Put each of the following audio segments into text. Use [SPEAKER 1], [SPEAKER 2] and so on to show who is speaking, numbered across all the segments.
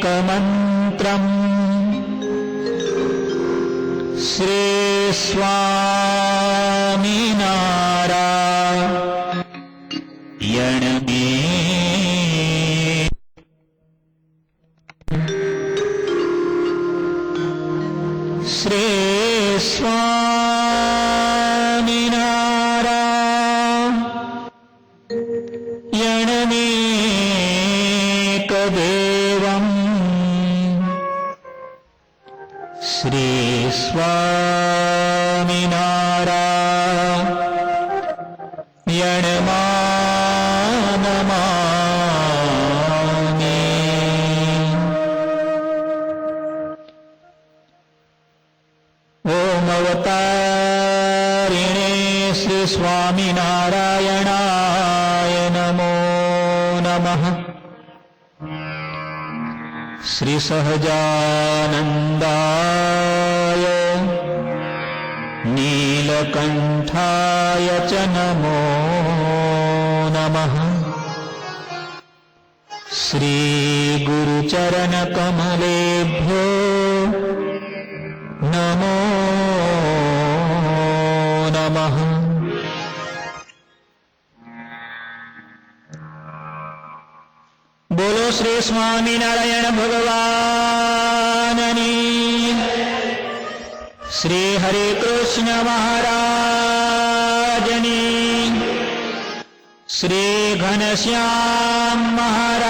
[SPEAKER 1] एकमन्त्रम् श्री स्वामिनारायण मे श्री स्वामिनारायण मेकदेवम् श्री स्वामिनारायण नमामि। ओम अवतारिणे श्री स्वामिनारायणाय नमो नमः। श्री सहजानन्दाय नीलकण्ठाय च नमो नमः। श्री गुरुचरणकमलेभ्यो नमो नमः। बोलो श्री स्वामिनारायण भगवाननी, श्री हरे कृष्ण महाराजनी, श्री घनश्याम महाराजनी।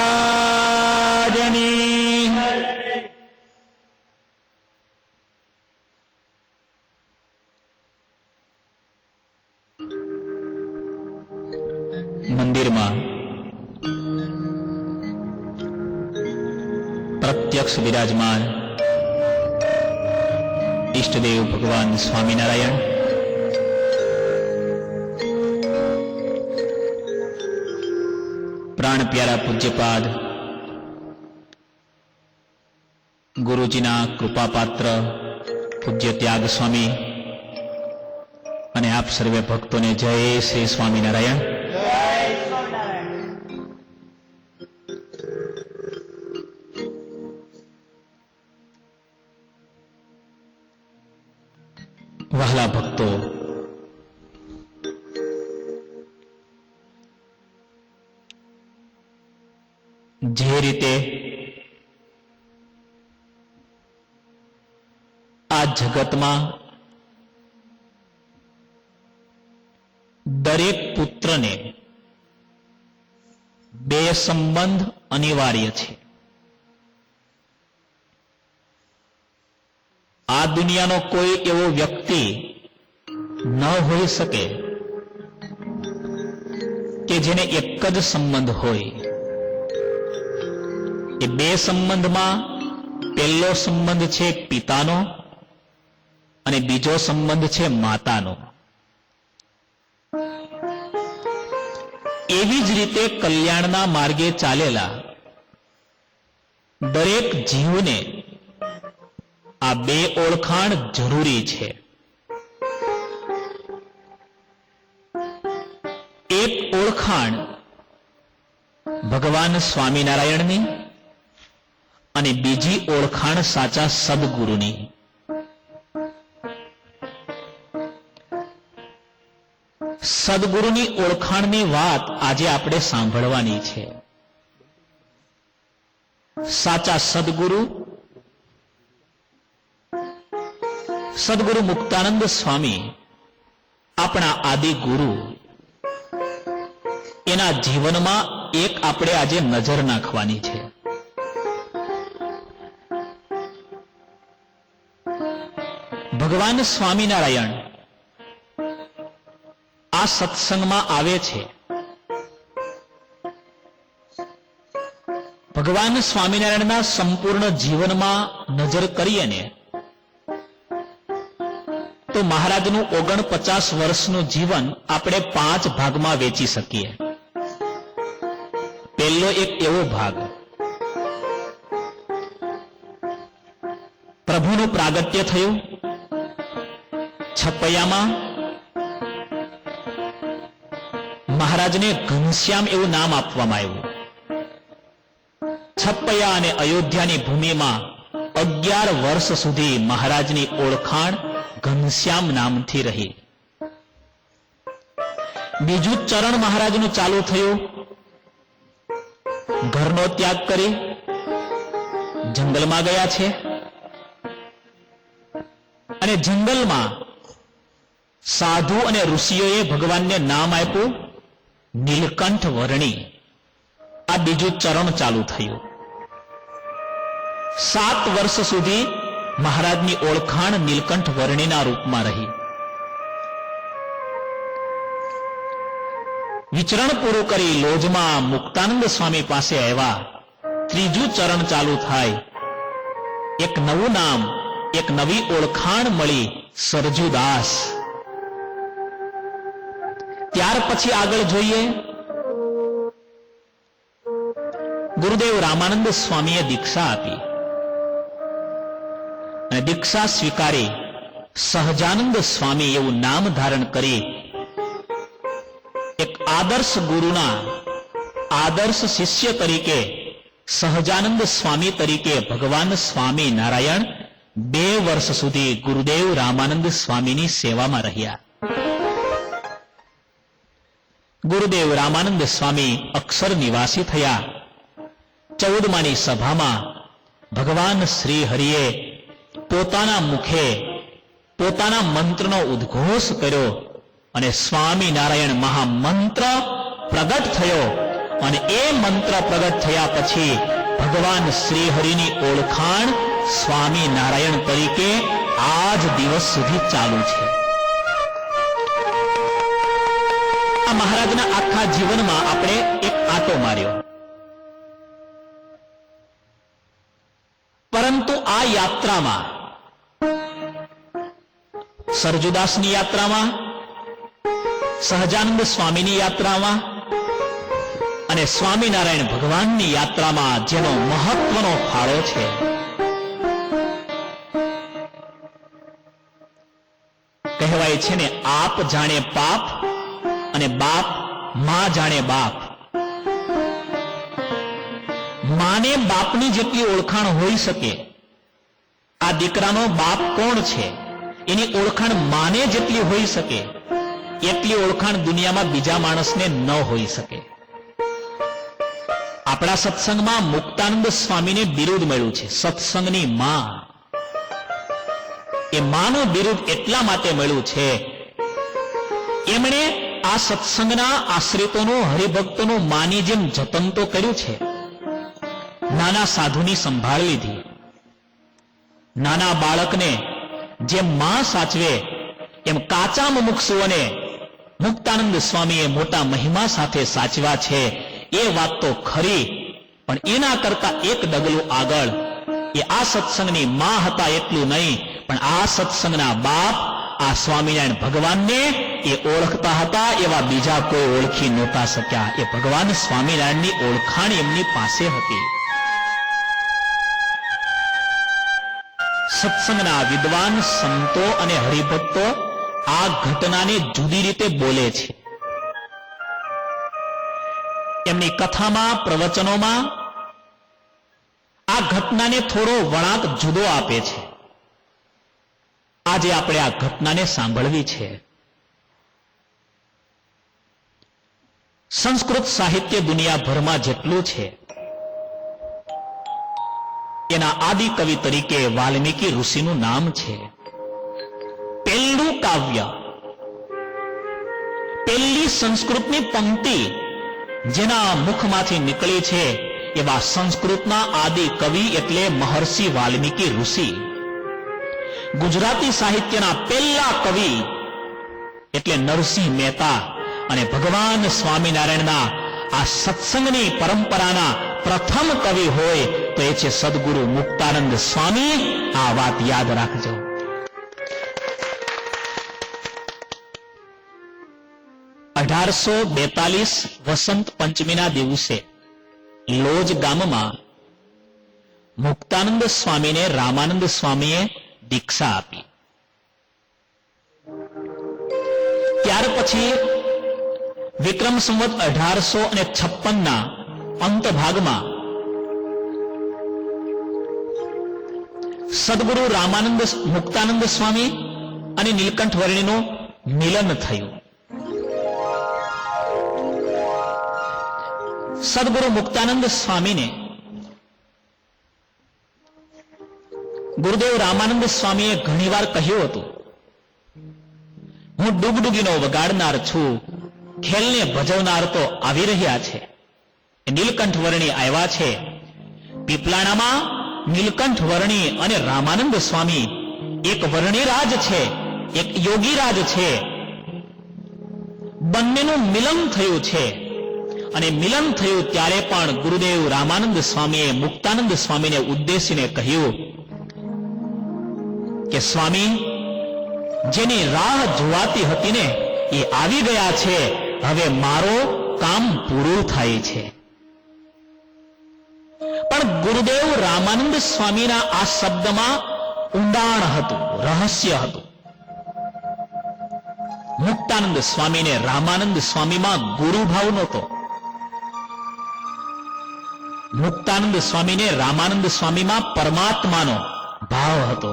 [SPEAKER 1] મંદિરમાં પ્રત્યક્ષ વિરાજમાન ઈષ્ટદેવ ભગવાન સ્વામિનારાયણ પ્રાણ પ્યારા પૂજ્યપાદ ગુરુજીના કૃપાપાત્ર પૂજ્ય ત્યાગ સ્વામી અને આપ સર્વે ભક્તોને જય શ્રી સ્વામિનારાયણ। વહાલા ભક્તો, જે રીતે આ જગતમાં દરેક પુત્રને બે સંબંધ અનિવાર્ય છે। આ દુનિયાનો કોઈ એવો વ્યક્તિ ન હોઈ શકે કે જેને એક જ સંબંધ હોય। એ બે સંબંધમાં પહેલો સંબંધ છે પિતાનો અને બીજો સંબંધ છે માતાનો। એવી જ રીતે કલ્યાણના માર્ગે ચાલેલા દરેક જીવને આ બે ઓળખાણ જરૂરી છે। એક ઓળખાણ ભગવાન સ્વામિનારાયણની અને બીજી ઓળખાણ સાચા સદગુરુની। સદગુરુની ઓળખાણની વાત આજે આપણે સાંભળવાની છે। સાચા સદગુરુ સદગુરુ મુક્તાનંદ સ્વામી, આપણા આદિ ગુરુ, એના જીવનમાં એક આપણે આજે નજર નાખવાની છે। ભગવાન સ્વામિનારાયણ આ સત્સંગમાં આવે છે। ભગવાન સ્વામિનારાયણના સંપૂર્ણ જીવનમાં નજર કરીએ ને તો મહારાજનું 49 વર્ષનું જીવન આપણે 5 ભાગમાં વેચી શકીએ। પહેલો એક એવો ભાગ, પ્રભુનું પ્રાગટ્ય થયું છપૈયામાં, મહારાજને ઘનશ્યામ એવું નામ આપવામાં આવ્યું। છપૈયા અને અયોધ્યાની ભૂમિમાં 11 વર્ષ સુધી મહારાજની ઓળખાણ ઘનશ્યામ નામથી રહી. બીજું ચરણ મહારાજનું ચાલુ થયું. ઘરનો ત્યાગ કરી જંગલમાં ગયા છે અને જંગલમાં સાધુ અને ઋષિઓએ ભગવાનને નામ આપ્યું નીલકંઠ વર્ણી. આ બીજું ચરણ ચાલુ થયું. 7 વર્ષ સુધી મહારાજની ઓળખાણ નીલકંઠ વર્ણીના રૂપમાં રહી. વિચરણ પૂરું કરી લોજમાં મુક્તાનંદ સ્વામી પાસે આવ્યા. ત્રીજું ચરણ ચાલુ થાય. એક નવું નામ, એક નવી ઓળખાણ મળી, સરજુદાસ. ત્યાર પછી આગળ જોઈએ. ગુરુદેવ રામાનંદ સ્વામીએ દીક્ષા આપી અને દીક્ષા સ્વીકારી સહજાનંદ સ્વામી એવું નામ ધારણ કરી એક આદર્શ ગુરુના આદર્શ શિષ્ય તરીકે સહજાનંદ સ્વામી તરીકે ભગવાન સ્વામી નારાયણ 2 વર્ષ સુધી ગુરુદેવ રામાનંદ સ્વામીની સેવામાં રહ્યા. ગુરુદેવ રામાનંદ સ્વામી અક્ષર નિવાસી થયા. 14માની સભામાં ભગવાન શ્રી હરિએ પોતાના મુખે પોતાના મંત્રનો ઉદ્ઘોષ કર્યો અને સ્વામિનારાયણ મહામંત્ર પ્રગટ થયો. અને એ મંત્ર પ્રગટ થયા પછી ભગવાન શ્રી હરિની ઓળખાણ સ્વામિનારાયણ તરીકે આજ દિવસ સુધી ચાલુ છે. આ મહારાજના આખા જીવનમાં આપણે એક આંટો માર્યો, પરંતુ આ યાત્રામાં સરજુદાસની યાત્રામાં, સહજાનંદ સ્વામીની યાત્રામાં અને સ્વામિનારાયણ ભગવાનની યાત્રામાં જેનો મહત્વનો ફાળો છે, કહેવાય છે ને, આપ જાણે પાપ અને બાપ માં જાણે બાપ. માને બાપની જેટલી ઓળખાણ હોઈ શકે, આ દીકરાનો બાપ કોણ છે એની ઓળખાણ માને જેટલી હોઈ શકે એટલી ઓળખાણ દુનિયામાં બીજા માણસને ન હોઈ શકે. આપણા સત્સંગમાં મુક્તાનંદ સ્વામીને બિરુદ મળ્યું છે, સત્સંગની માં. એ માનું બિરુદ એટલા માટે મળ્યું છે, એમણે આ સત્સંગના આશ્રિતોનું, હરિભક્તોનું માની જેમ જતન તો કર્યું છે. નાના સાધુની સંભાળ લીધી. નાના બાળકને જેમ માં સાચવે એમ કાચા મુમુક્ષુઓને મુક્તાનંદ સ્વામીએ મોટા મહિમા સાથે સાચવા છે. એ વાત તો ખરી, પણ એના કરતા એક ડગલું આગળ એ આ સત્સંગની માં હતા એટલું નહીં, પણ આ સત્સંગના બાપ આ સ્વામિનારાયણ ભગવાનને એ ઓળખતા હતા એવા બીજા કોઈ ઓળખી નહોતા શક્યા. એ ભગવાન સ્વામિનારાયણની ઓળખાણ એમની પાસે હતી. સત્સંગના વિદ્વાન સંતો અને હરિભક્તો આ ઘટનાને જુદી રીતે બોલે છે. એમની કથામાં, પ્રવચનોમાં આ ઘટનાને થોડો વળાંક જુદો આપે છે. આજે આપણે આ ઘટનાને સાંભળવી છે. સંસ્કૃત સાહિત્ય દુનિયાભરમાં જેટલું છે એના આદિ કવિ તરીકે વાલ્મીકી ઋષિનું નામ છે. પહેલું કાવ્ય, પહેલી સંસ્કૃતની પંક્તિ જેના મુખમાંથી નીકળી છે એવા સંસ્કૃતના આદિ કવિ એટલે મહર્ષિ વાલ્મીકી ઋષિ. ગુજરાતી સાહિત્યના પહેલા કવિ એટલે નરસિંહ મહેતા. અને ભગવાન સ્વામિનારાયણના આ સત્સંગની પરંપરાના પ્રથમ કવિ હોય તો એ છે સદગુરુ મુક્તાનંદ સ્વામી. આ વાત યાદ રાખજો. (1842) વસંત પંચમીના દિવસે લોજ ગામમાં મુક્તાનંદ સ્વામીને રામાનંદ સ્વામીએ દીક્ષા આપી. ત્યાર પછી વિક્રમ સંવત 1856ના અંત ભાગમાં સદગુરુ રામાનંદ મુક્તાનંદ સ્વામી અને નીલકંઠ વર્ણીનું મિલન થયું. સદગુરુ મુક્તાનંદ સ્વામીને ગુરુદેવ રામાનંદ સ્વામીએ ઘણીવાર કહ્યું હતું, હું ડુગડુગીનો વગાડનાર છું, ખેલને ભજવનાર તો આવી રહ્યા છે. નીલકંઠ વર્ણી આવ્યા છે. પીપલાણામાં નીલકંઠ વર્ણી અને રામાનંદ સ્વામી એક વર્ણીરાજ છે, એક યોગીરાજ છે. બંનેનું મિલન થયું છે. અને મિલન થયું ત્યારે પણ ગુરુદેવ રામાનંદ સ્વામીએ મુક્તાનંદ સ્વામીને ઉદ્દેશીને કહ્યું કે સ્વામી, જેની રાહ જોવાતી હતી ને એ આવી ગયા છે. હવે મારો કામ પૂરું થાય છે. પણ ગુરુદેવ રામાનંદ સ્વામીના આ શબ્દમાં ઊંડાણ હતું, રહસ્ય હતું. મુક્તાનંદ સ્વામીને રામાનંદ સ્વામીમાં ગુરુભાવ નહોતો. મુક્તાનંદ સ્વામીને રામાનંદ સ્વામીમાં પરમાત્માનો ભાવ હતો.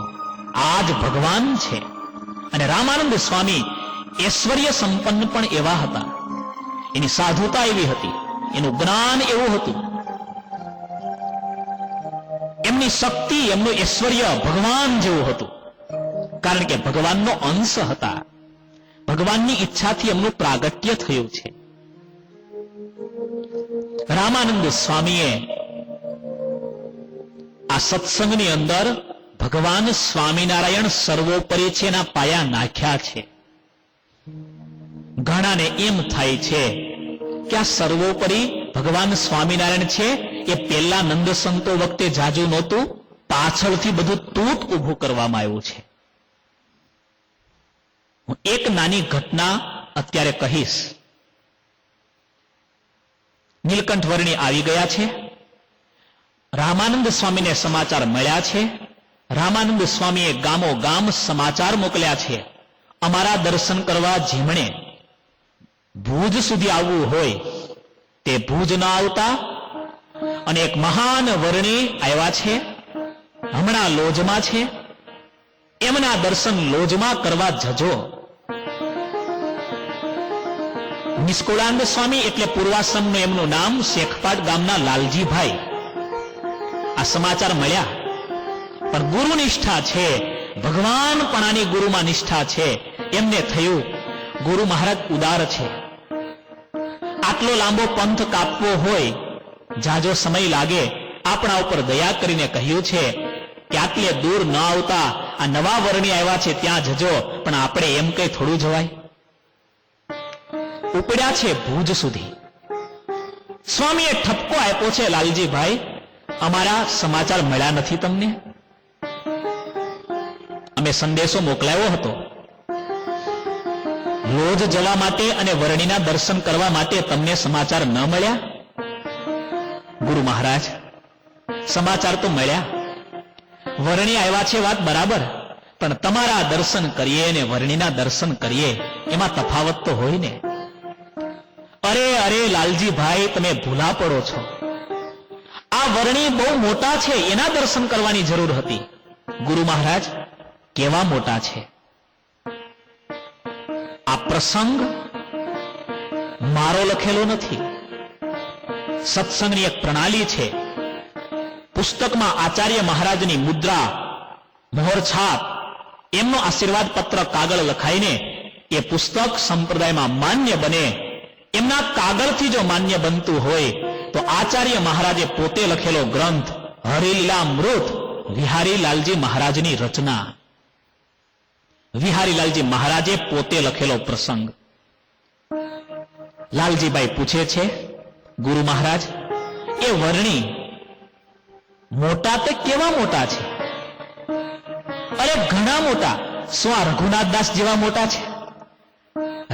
[SPEAKER 1] આ જ ભગવાન છે. અને રામાનંદ સ્વામી ઐશ્વર્ય સંપન્ન પણ એવા હતા. એની સાધુતા એવી હતી, એનું જ્ઞાન એવું હતું, એમની શક્તિ, એમનું ઐશ્વર્ય ભગવાન જેવું હતું. કારણ કે ભગવાનનો અંશ હતા. ભગવાનની ઈચ્છાથી એમનું પ્રાગટ્ય થયું છે. રામાનંદ સ્વામીએ આ સત્સંગની અંદર ભગવાન સ્વામિનારાયણ સર્વોપરી છે એના પાયા નાખ્યા છે. ઘણાને એમ થાય છે કે આ સર્વોપરી ભગવાન સ્વામિનારાયણ છે એ પહેલા નંદ સંતો વખતે જાજુ નહોતું, પાછળથી બધું તૂત ઊભું કરવામાં આવ્યું છે. હું એક નાની ઘટના અત્યારે કહીશ. નીલકંઠ વર્ણી આવી ગયા છે. રામાનંદ સ્વામીને સમાચાર મળ્યા છે. રામાનંદ સ્વામીએ ગામો ગામ સમાચાર મોકલ્યા છે, અમારા દર્શન કરવા જેમણે ભુજ સુધી આવવું હોય તે ભુજ ન આવતા, અને એક મહાન વર્ણી આવ્યા છે, હમણાં લોજમાં છે, એમના દર્શન લોજમાં કરવા જજો. નિષ્કુળાનંદ સ્વામી એટલે પૂર્વાશ્રમનું એમનું નામ, શેખપાટ ગામના લાલજીભાઈ. આ સમાચાર મળ્યા. પણ ગુરુ નિષ્ઠા છે, ભગવાનપણાની ગુરુમાં નિષ્ઠા છે. એમને થયું ગુરુ મહારાજ ઉદાર છે, આટલો લાંબો પંથ કાપવો હોય, જાજો સમય લાગે, આપણા ઉપર દયા કરીને કહ્યું છે કે આટલે દૂર ન આવતા આ નવા વર્ણી આવ્યા છે ત્યાં જજો. પણ આપણે એમ કઈ થોડું જવાય. ઉપડ્યા છે ભુજ સુધી. સ્વામીએ ઠપકો આપ્યો છે, લાલજીભાઈ અમારા સમાચાર મળ્યા નથી તમને? અમે સંદેશો મોકલાયો હતો. લોજ જવા માટે અને વર્ણીના દર્શન કરવા માટે તમને સમાચાર ન મળ્યા? ગુરુ મહારાજ સમાચાર તો મળ્યા, વર્ણી આવ્યા છે વાત બરાબર, પણ તમારા દર્શન કરીએ અને વર્ણીના દર્શન કરીએ એમાં તફાવત તો હોય ને. અરે અરે લાલજીભાઈ, તમે ભૂલા પડો છો. આ વર્ણી બહુ મોટા છે, એના દર્શન કરવાની જરૂર હતી. ગુરુ મહારાજ કેવા મોટા છે? આ પ્રસંગ મારો લખેલો નથી, સત્સંગની એક પ્રણાલી છે. પુસ્તકમાં આચાર્ય મહારાજની મુદ્રા, મોહર છાપ, એમનો આશીર્વાદ પત્ર કાગળ લખાઈને એ પુસ્તક સંપ્રદાયમાં માન્ય બને. એમના કાગળથી જો માન્ય બનતું હોય તો આચાર્ય મહારાજે પોતે લખેલો ગ્રંથ હરિલીલામૃત વિહારી લાલજી મહારાજની રચના. વિહારી લાલજી મહારાજે પોતે લખેલો પ્રસંગ. લાલજીભાઈ પૂછે છે, ગુરુ મહારાજ એ વર્ણી મોટા તે કેવા મોટા છે? અરે ઘણા મોટા. શું આ રઘુનાથદાસ જેવા મોટા છે?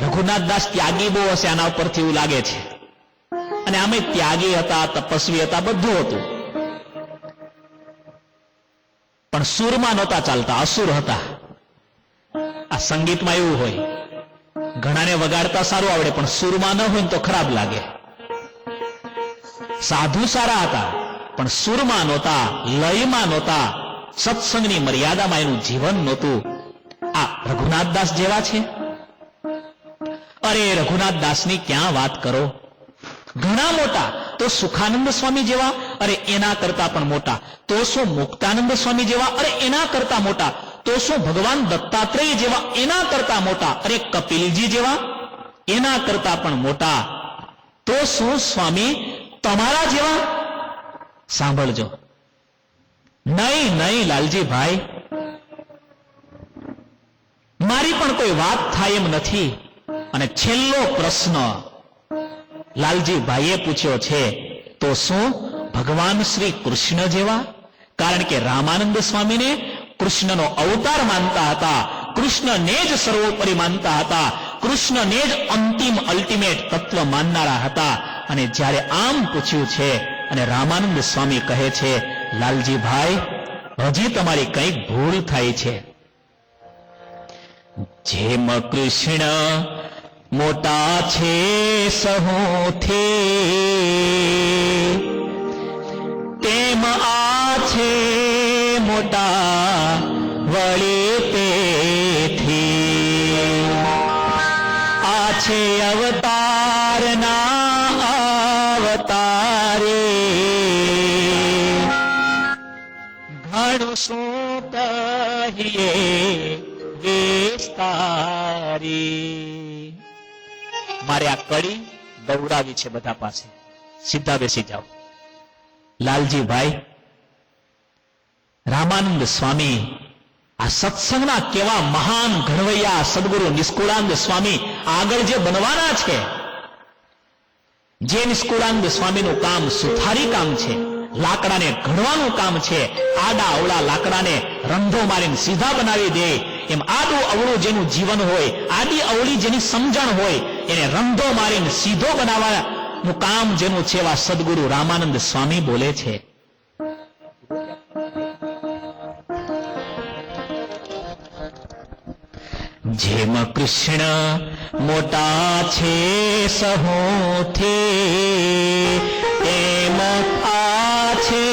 [SPEAKER 1] રઘુનાથદાસ ત્યાગી બહુ હશે, આના ઉપરથી એવું લાગે છે. અને આમે ત્યાગી હતા, તપસ્વી હતા, બધું હતું. પણ સુરમાં નહોતા ચાલતા, અસુર હતા. આ સંગીતમાં એવું હોય, ઘણાને વગાડતા સારું આવડે પણ સુરમાં ન હોય તો ખરાબ લાગે. સાધુ સારા હતા પણ સુરમાં નહોતા, લયમાં નહોતા, સત્સંગની મર્યાદામાં એનું જીવન નહોતું. આ રઘુનાથદાસ જેવા છે? અરે રઘુનાથદાસની ક્યાં વાત કરો. ઘણા મોટા તો સુખાનંદ સ્વામી જેવા, અરે એના કરતા પણ મોટા. તો શું મુક્તાનંદ સ્વામી જેવા, અરે એના કરતા મોટા. તો શું ભગવાન દત્તાત્રેય જેવા, એના કરતા મોટા. અરે કપિલજી જેવા, એના કરતા પણ મોટા. તો શું સ્વામી તમારા જેવા? સાંભળજો. નહીં નહીં લાલજી ભાઈ, મારી પણ કોઈ વાત થાય એમ નથી. અને છેલ્લો પ્રશ્ન લાલજી ભાઈએ પૂછ્યો છે, તો શું ભગવાન શ્રી કૃષ્ણ જેવા? કારણ કે રામાનંદ સ્વામીને કૃષ્ણનો અવતાર માનતા હતા, કૃષ્ણને જ સર્વોપરી માનતા હતા, કૃષ્ણને જ અંતિમ અલ્ટિમેટ તત્વ માનનારા હતા. અને જ્યારે આમ પૂછ્યું છે અને રામાનંદ સ્વામી કહે છે, લાલજી ભાઈ હજી તમારી કંઈક ભૂલ થાય છે. જેમ કૃષ્ણ મોટા છે સહુથી, તેમ આ છે મોટા વળી તેથી. આ છે અવતારના અવતારે, ઘણું શું કહીએ વિસ્તારી. મારે આ કડી દৌડાવી છે બધા પાસે. સીધા બેસી જાઓ. લાલજીભાઈ, રામાનંદ સ્વામી આ સત્સંગના કેવા મહાન ઘડવૈયા સદગુરુ નિષ્કુળાનંદ સ્વામી આગળ જે બનવાના છે, જે નિષ્કુળાનંદ સ્વામીનું કામ સુથારી કામ છે, લાકડાને ઘડવાનું કામ છે, આડા અવળા લાકડાને રંધો મારીને સીધા બનાવી દે, એમ આડું અવળું જેનું જીવન હોય, આડી અવળી જેની સમજણ હોય, એને રંધો મારીને સીધો બનાવવાનું કામ જેનું છે, એવા સદગુરુ રામાનંદ સ્વામી બોલે છે. જેમ કૃષ્ણ મોટા છે સહુથી, એમ આ છે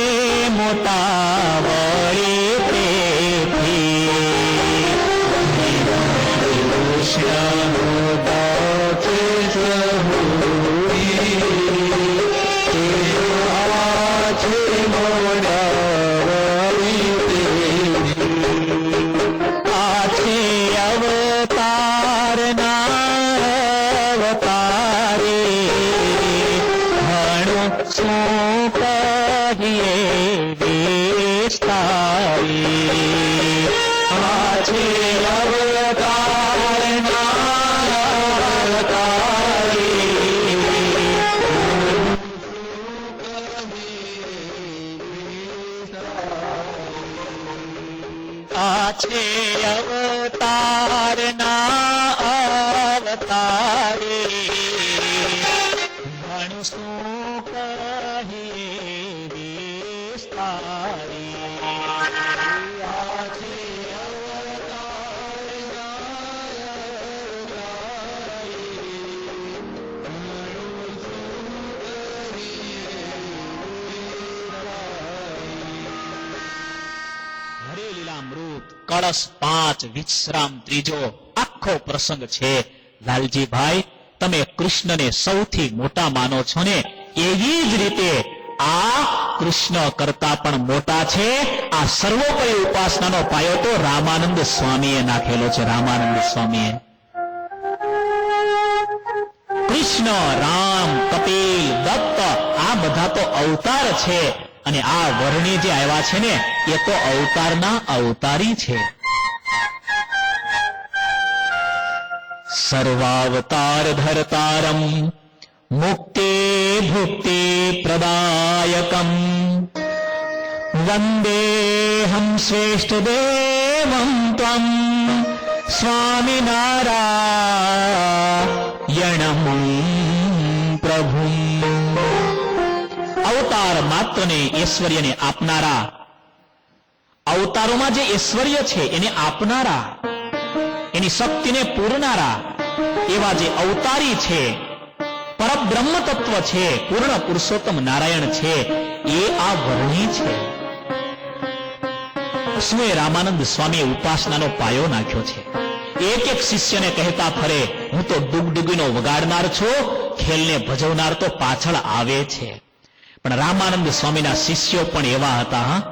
[SPEAKER 1] મોટા વળી તેથી. કૃષ્ણ મોટા છે સહુથી, આ છે મોટા વળી તેથી. આ છે કળશ 5 વિશ્રામ 3 આખો પ્રસંગ છે. લાલજીભાઈ, તમે કૃષ્ણને સૌથી મોટા માનો છો ને, એવી જ રીતે આ કૃષ્ણ કરતા પણ મોટા છે. આ સર્વોપરી ઉપાસનાનો પાયો તો રામાનંદ સ્વામીએ નાખેલો છે. રામાનંદ સ્વામીએ કૃષ્ણ, રામ, કપિલ, દત્ત આ બધા તો અવતાર છે. અને આ વર્ણી જે આવ્યા છે ને, એ તો અવતારના અવતારી છે. સર્વાવતાર ધરતારમ મુક્તિ ભુક્તિ પ્રદાયકમ વંદેહમ શ્રેષ્ઠ દેવમ ત્વમ સ્વામિનારાયણમ પ્રભુમ. અવતાર માત્રને ઐશ્વર્યને આપનારા, અવતારોમાં જે ઐશ્વર્ય છે એને આપનારા, એની શક્તિને પૂરનારા એવા જે અવતારી છે, પરબ્રહ્મ તત્વ છે, પૂર્ણ પુરુષોત્તમ નારાયણ છે, એ આ વર્ણી છે. શું એ રામાનંદ સ્વામીએ ઉપાસનાનો પાયો નાખ્યો છે. એક એક શિષ્યને કહેતા ફરે, હું તો ડુગડુગીનો વગાડનાર છું, ખેલને ભજવનાર તો પાછળ આવે છે. પણ રામાનંદ સ્વામીના શિષ્યો પણ એવા હતા. હા,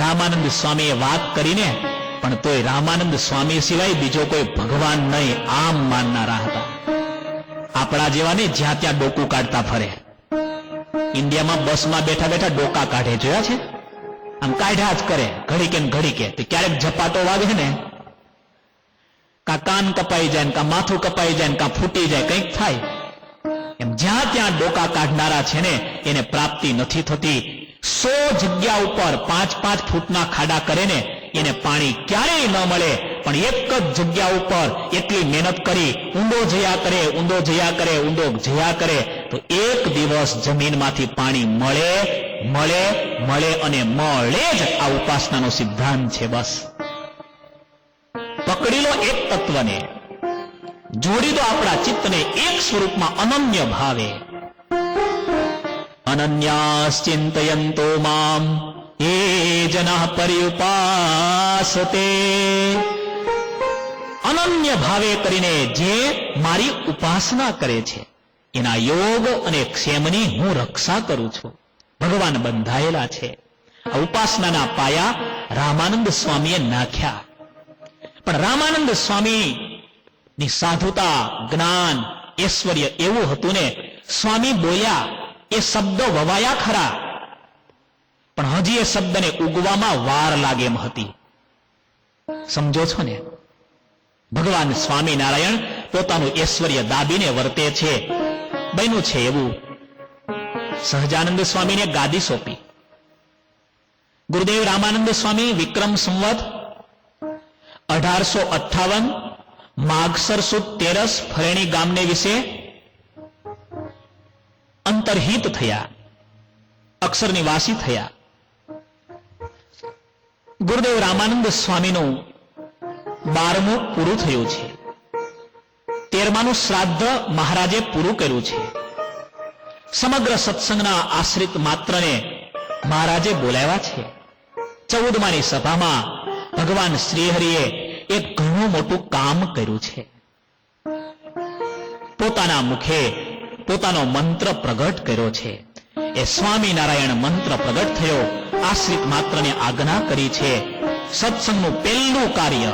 [SPEAKER 1] રામાનંદ સ્વામીએ વાત કરીને પણ તોય રામાનંદ સ્વામી સિવાય બીજો કોઈ ભગવાન નહીં આમ માનનારા હતા. આપણા જેવાને જ્યાં ત્યાં ડોકું કાઢતા ફરે. ઇન્ડિયામાં બસમાં બેઠા બેઠા ડોકા કાઢે જોયા છે? આમ કાઢ્યા જ કરે ઘડીકે ને ઘડીકે. ક્યારેક ઝપાટો વાગે ને, કા કાન કપાઈ જાય, કા માથું કપાઈ જાય, કા ફૂટી જાય, કંઈક થાય. એમ જ્યાં ત્યાં ડોકા કાઢનારા છે ને એને પ્રાપ્તિ નથી થતી. 100 જગ્યા ઉપર 5-5 ફૂટના ખાડા કરે ને એને પાણી ક્યારેય ન મળે. પણ એક જ જગ્યા ઉપર એટલી મહેનત કરી ઊંડો જયા કરે, ઊંડો જયા કરે, ઊંડો જયા કરે તો એક દિવસ જમીનમાંથી પાણી મળે મળે મળે અને મળે જ. આ ઉપાસનાનો સિદ્ધાંત છે. બસ પકડી લો એક તત્વને, જોડી દો આપણા ચિત્તને એક સ્વરૂપમાં અનન્ય ભાવે. અનન્યાશ્ચિંતયંતો મામ એ જનઃ પર્યુપાસતે. અનન્ય ભાવે કરીને જે મારી ઉપાસના કરે છે એના યોગ અને ક્ષેમની હું રક્ષા કરું છું. ભગવાન બંધાયેલા છે. આ ઉપાસનાના પાયા રામાનંદ સ્વામીએ નાખ્યા. પણ રામાનંદ સ્વામી ની સાધુતા, જ્ઞાન, ઐશ્વર્ય એવું હતું ને, સ્વામી બોલ્યા એ શબ્દો વવાયા ખરા પણ હજી એ શબ્દને ઉગવામાં વાર લાગે એમ હતી. સમજો છો ને? ભગવાન સ્વામિનારાયણ પોતાનું ઐશ્વર્ય દાબીને વર્તે છે. બન્યું છે એવું, સહજાનંદ સ્વામીને ગાદી સોંપી. ગુરુદેવ રામાનંદ સ્વામી વિક્રમ સંવત 1858 માગસર સુદ 13 ફરેણી ગામને વિશે અંતર્હિત થયા, અક્ષર નિવાસી થયા. ગુરુદેવ રામાનંદ સ્વામીનું 12મું પૂરું થયું છે. 13માનું શ્રાદ્ધ મહારાજે પૂરું કર્યું છે. સમગ્ર સત્સંગના આશ્રિત માત્રને મહારાજે બોલાવ્યા છે. 14માની સભામાં ભગવાન શ્રીહરિએ એક ઘણું મોટું કામ કર્યું છે. પોતાના મુખે પોતાનો મંત્ર પ્રગટ કર્યો છે. એ સ્વામિનારાયણ મંત્ર પ્રગટ થયો, આશ્રિત માત્રને આજ્ઞા કરી છે. સત્સંગનું પહેલું કાર્ય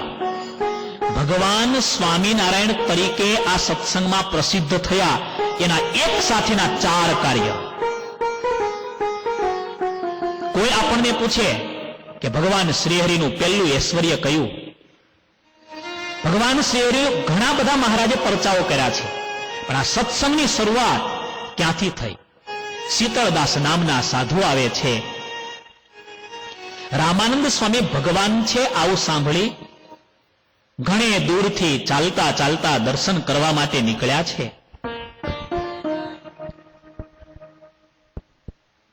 [SPEAKER 1] ભગવાન સ્વામિનારાયણ તરીકે આ સત્સંગમાં પ્રસિદ્ધ થયા એના એક સાથેના 4 કાર્ય. કોઈ આપણને પૂછે કે ભગવાન શ્રીહરિનું પહેલું ઐશ્વર્ય કયું? ભગવાન શ્રીહરિ ઘણા બધા મહારાજે પરચાઓ કર્યા છે પણ આ સત્સંગની શરૂઆત ક્યાંથી થઈ? શીતળદાસ નામના સાધુ આવે છે. રામાનંદ સ્વામી ભગવાન છે આવું સાંભળી ઘણે દૂરથી ચાલતા ચાલતા દર્શન કરવા માટે નીકળ્યા છે.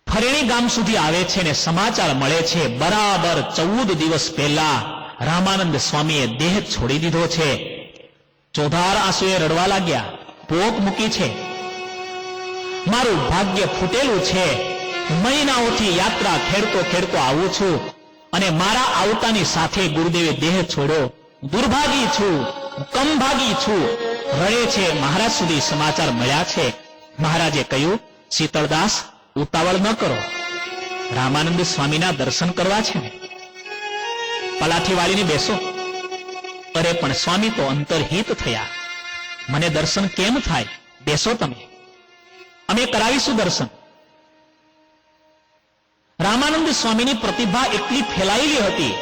[SPEAKER 1] ફરેણી ગામ સુધી આવે છે ને સમાચાર મળે છે બરાબર 14 દિવસ પહેલા રામાનંદ સ્વામીએ દેહ છોડી દીધો છે. ચોધાર આંસુએ રડવા લાગ્યા. પોક મૂકી છે, મારું ભાગ્ય ફૂટેલું છે. મહિનાઓથી યાત્રા ખેડતો ખેડતો આવું છું અને મારા આવતાની સાથે ગુરુદેવે દેહ છોડ્યો. દુર્ભાગી છું, કમભાગી છું, રડે છે. મહારાજ સુધી સમાચાર મળ્યા છે. મહારાજે કહ્યું, શીતળદાસ ઉતાવળ ન કરો, રામાનંદ સ્વામીના દર્શન કરવા છે ને, પલાઠી વાળીને બેસો. અરે પણ સ્વામી તો અંતર્હિત થયા, મને દર્શન કેમ થાય? બેસો તમે, અમે કરાવીશું દર્શન. રામાનંદ સ્વામીની પ્રતિભા એટલી ફેલાયેલી હતી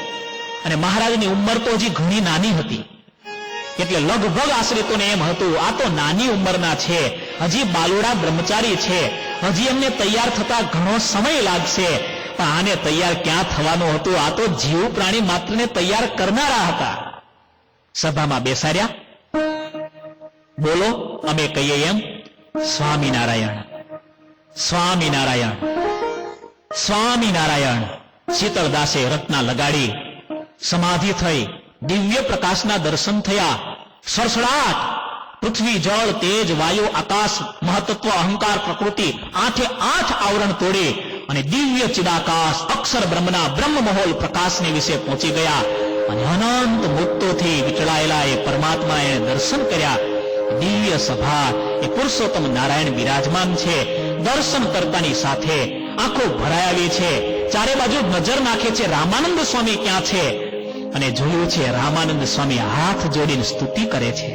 [SPEAKER 1] અને મહારાજની ઉંમર તો હજી ઘણી નાની હતી એટલે લગભગ આશ્રિતોને એમ હતું આ તો નાની ઉંમરના છે, હજી બાલુડા બ્રહ્મચારી છે, હજી એમને તૈયાર થતા ઘણો સમય લાગશે. પણ આને તૈયાર ક્યાં થવાનું હતું? આ તો જીવ પ્રાણી માત્રને તૈયાર કરનારા હતા. સભામાં બેસાડ્યા. બોલો, અમે કહીએ એમ સ્વામિનારાયણ, સ્વામિનારાયણ, સ્વામિનારાયણ. શીતળદાસે રત્ના લગાડી, સમાધિ થઈ, દિવ્ય પ્રકાશના દર્શન થયા. સડસડાટ પૃથ્વી, જળ, તેજ, વાયુ, આકાશ, મહત્ત્વ, અહંકાર, પ્રકૃતિ 8 આવરણ તોડી અને દિવ્ય ચિદાકાશ અક્ષર બ્રહ્મના બ્રહ્મમહોલ પ્રકાશને વિશે પહોંચી ગયા અને અનંત મુક્તોથી વીંટળાયેલા એ પરમાત્મા એને દર્શન કર્યા. દિવ્ય સભા એ પુરુષોત્તમ નારાયણ બિરાજમાન છે. દર્શન કરતાની સાથે આંખો ભરાઈ આવી છે. ચારે બાજુ નજર નાખે છે રામાનંદ સ્વામી ક્યાં છે, અને જોયું છે રામાનંદ સ્વામી હાથ જોડીને સ્તુતિ કરે છે.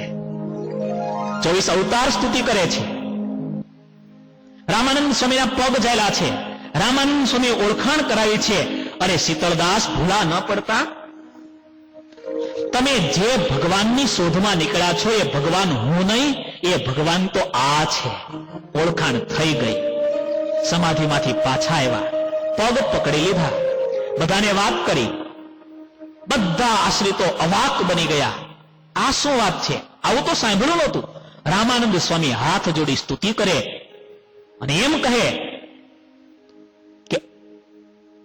[SPEAKER 1] 24 અવતાર સ્તુતિ કરે છે. રામાનંદ સ્વામીના પગ ઝાલ્યા છે. રામાનંદ સ્વામી ઓળખાણ કરાવી છે. અરે શીતળદાસ, ભૂલા ન પડતા. તમે જે ભગવાનની શોધમાં નીકળ્યા છો એ ભગવાન હું નહીં, એ ભગવાન તો આ છે. ઓળખાણ થઈ ગઈ. સમાધિમાંથી પાછા આવ્યા, પગ પકડી લીધા, બધાને વાત કરી. બધા આશ્રિતો અવાક બની ગયા. આ શું વાત છે? આવું તો સાંભળ્યું નહોતું. રામાનંદ સ્વામી હાથ જોડી સ્તુતિ કરે અને એમ કહે કે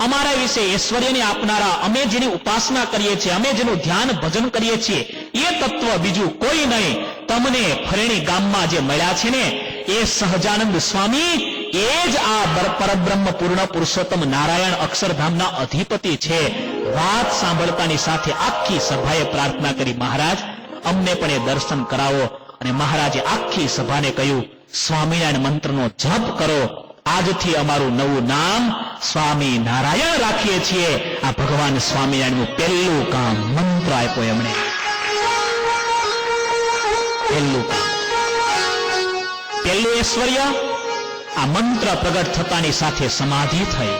[SPEAKER 1] અમારા વિશે ઐશ્વર્યને આપનારા, અમે જેની ઉપાસના કરીએ છીએ, અમે જેનું ધ્યાન ભજન કરીએ છીએ, એ તત્વ બીજું કોઈ નહીં. તમને ફરેણી ગામમાં જે મળ્યા છે ને, એ સહજાનંદ સ્વામી, એ જ આ પરબ્રહ્મ પૂર્ણ પુરુષોત્તમ નારાયણ અક્ષરધામના અધિપતિ છે. વાત સાંભળતાની સાથે આખી સભાએ પ્રાર્થના કરી, મહારાજ અમને પણ એ દર્શન કરાવો. અને મહારાજે આખી સભાને કહ્યું, સ્વામિનારાયણ મંત્રનો જપ કરો. આજથી અમારું નવું નામ સ્વામી નારાયણ રાખીએ છીએ. આ ભગવાન સ્વામિનારાયણનું પહેલું કામ, મંત્ર આપ્યો એમણે. પહેલું કામ, પહેલું ઐશ્વર્ય, આ મંત્ર પ્રગટ થતાની સાથે સમાધિ થઈ.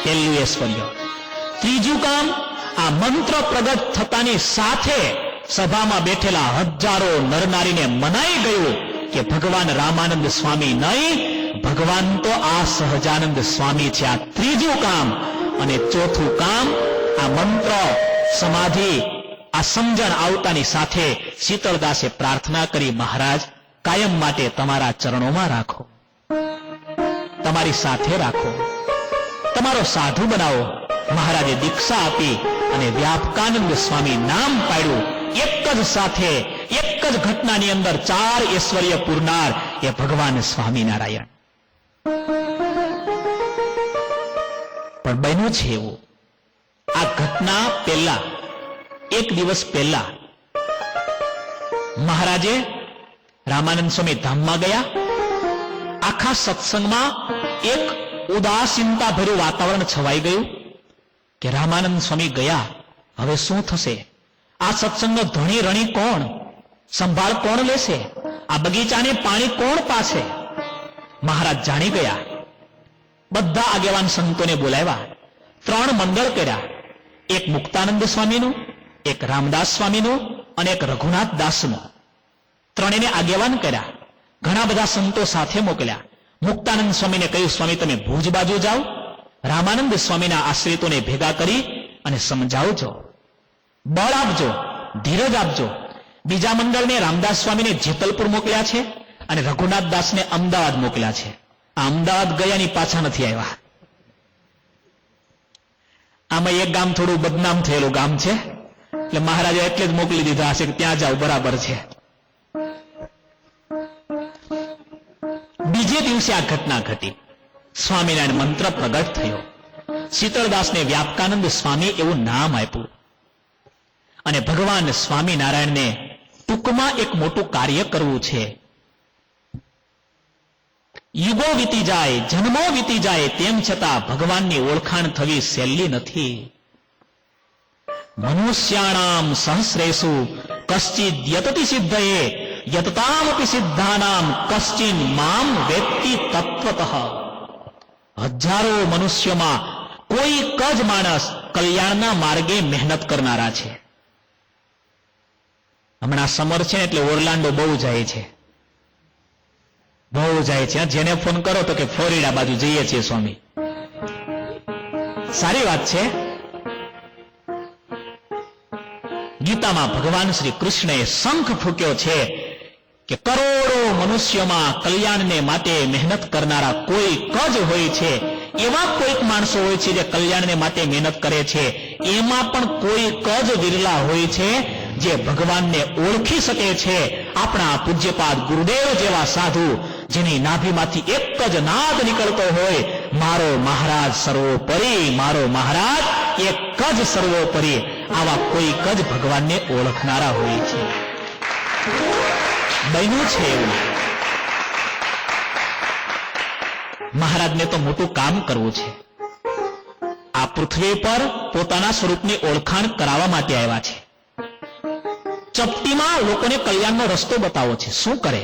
[SPEAKER 1] પહેલું ઐશ્વર્ય. ત્રીજું કામ, આ મંત્ર પ્રગટ થતાની સાથે સભામાં બેઠેલા હજારો નરનારીને મનાઈ ગયું કે ભગવાન રામાનંદ સ્વામી નહીં, ભગવાન તો આ સહજાનંદ સ્વામી છે. આ ત્રીજું કામ. અને ચોથું કામ, આ મંત્ર સમાધિ આ સમજણ આવતાની સાથે શીતળદાસે પ્રાર્થના કરી, મહારાજ કાયમ માટે તમારા ચરણોમાં રાખો, તમારી સાથે રાખો, તમારો સાધુ બનાવો. મહારાજે દીક્ષા આપી અને વ્યાપકાનંદ સ્વામી નામ પાડ્યું. એક જ સાથે, એક જ ઘટનાની અંદર 4 ઐશ્વર્ય પૂરનાર એ ભગવાન સ્વામિનારાયણ. પણ બન્યું છે એવું, આ ઘટના પહેલા, એક દિવસ પહેલા મહારાજે રામાનંદ સ્વામી ધામમાં ગયા. આખા સત્સંગમાં એક ઉદાસીનતા ભર્યું વાતાવરણ છવાઈ ગયું કે રામાનંદ સ્વામી ગયા, હવે શું થશે? આ સત્સંગનો ધણી રણી કોણ? સંભાળ કોણ લેશે? આ બગીચાને પાણી કોણ પાશે? મહારાજ જાણી ગયા. બધા આગેવાન સંતોને બોલાવ્યા, 3 મંડળ કર્યા. એક મુક્તાનંદ સ્વામીનું, એક રામદાસ સ્વામીનું અને એક રઘુનાથ દાસનું. ત્રણેયને આગેવાન કર્યા. ઘણા બધા સંતો સાથે મોકલ્યા. મુક્તાનંદ સ્વામીને કહ્યું, સ્વામી તમે ભુજ બાજુ જાઓ, રામાનંદ સ્વામીના આશ્રિતોને ભેગા કરી અને સમજાવજો, બળ આપજો, ધીરજ આપજો. બીજા મંડળને રામદાસ સ્વામીને જેતલપુર મોકલ્યા છે અને રઘુનાથ દાસને અમદાવાદ મોકલ્યા છે. આ અમદાવાદ ગયાની પાછા નથી આવ્યા. આમાં એક ગામ થોડું બદનામ થયેલું ગામ છે, એટલે મહારાજે એટલે જ મોકલી દીધા હશે કે ત્યાં જાઓ, બરાબર છે. બીજે દિવસે આ ઘટના ઘટી. સ્વામિનારાયણ મંત્ર પ્રગટ થયો. શીતળદાસને વ્યાપકાનંદ સ્વામી એવું નામ આપ્યું. અને ભગવાન સ્વામિનારાયણને ટૂંકમાં એક મોટું કાર્ય કરવું છે. યુગો વીતી જાય, જન્મો વીતી જાય, તેમ છતાં ભગવાનની ઓળખાણ થવી સહેલી નથી. મનુષ્યાણામ સહસ્રેષુ કશ્ચિદ યતતિ સિદ્ધયે યતતામપી સિદ્ધાનામ કશ્ચિન મામ વેત્તિ તત્વતઃ. હજારો મનુષ્યોમાં કોઈ જ માણસ કલ્યાણના માર્ગે મહેનત કરનારા છે. હમણાં સમર છે એટલે ઓર્લાન્ડો બહુ જાય છે, બહુ જાય છે. જેને ફોન કરો તો કે ફ્લોરિડા બાજુ જઈએ છીએ સ્વામી. સારી વાત છે. ગીતામાં ભગવાન શ્રી કૃષ્ણએ શંખ ફૂંક્યો છે કે કરોડો મનુષ્યોમાં કલ્યાણને માટે મહેનત કરનારા કોઈ જ હોય છે. એવા કોઈક માણસો હોય છે જે કલ્યાણને માટે મહેનત કરે છે. એમાં પણ કોઈ જ વિરલા હોય છે જે ભગવાનને ઓળખી શકે છે. આપણા પૂજ્યપાદ ગુરુદેવ જેવા સાધુ, જેની નાભીમાંથી એક જ નાદ નીકળતો હોય મારો મહારાજ સર્વોપરી, મારો મહારાજ એક જ સર્વોપરી. આવા કોઈક જ ભગવાનને ઓળખનારા હોય છે. બન્યું છે એવું. મહારાજને તો મોટું કામ કરવું છે. આ પૃથ્વી પર પોતાના સ્વરૂપની ઓળખાણ કરાવવા માટે આવ્યા છે. ચપટીમાં લોકોને કલ્યાણનો રસ્તો બતાવો છે. શું કરે?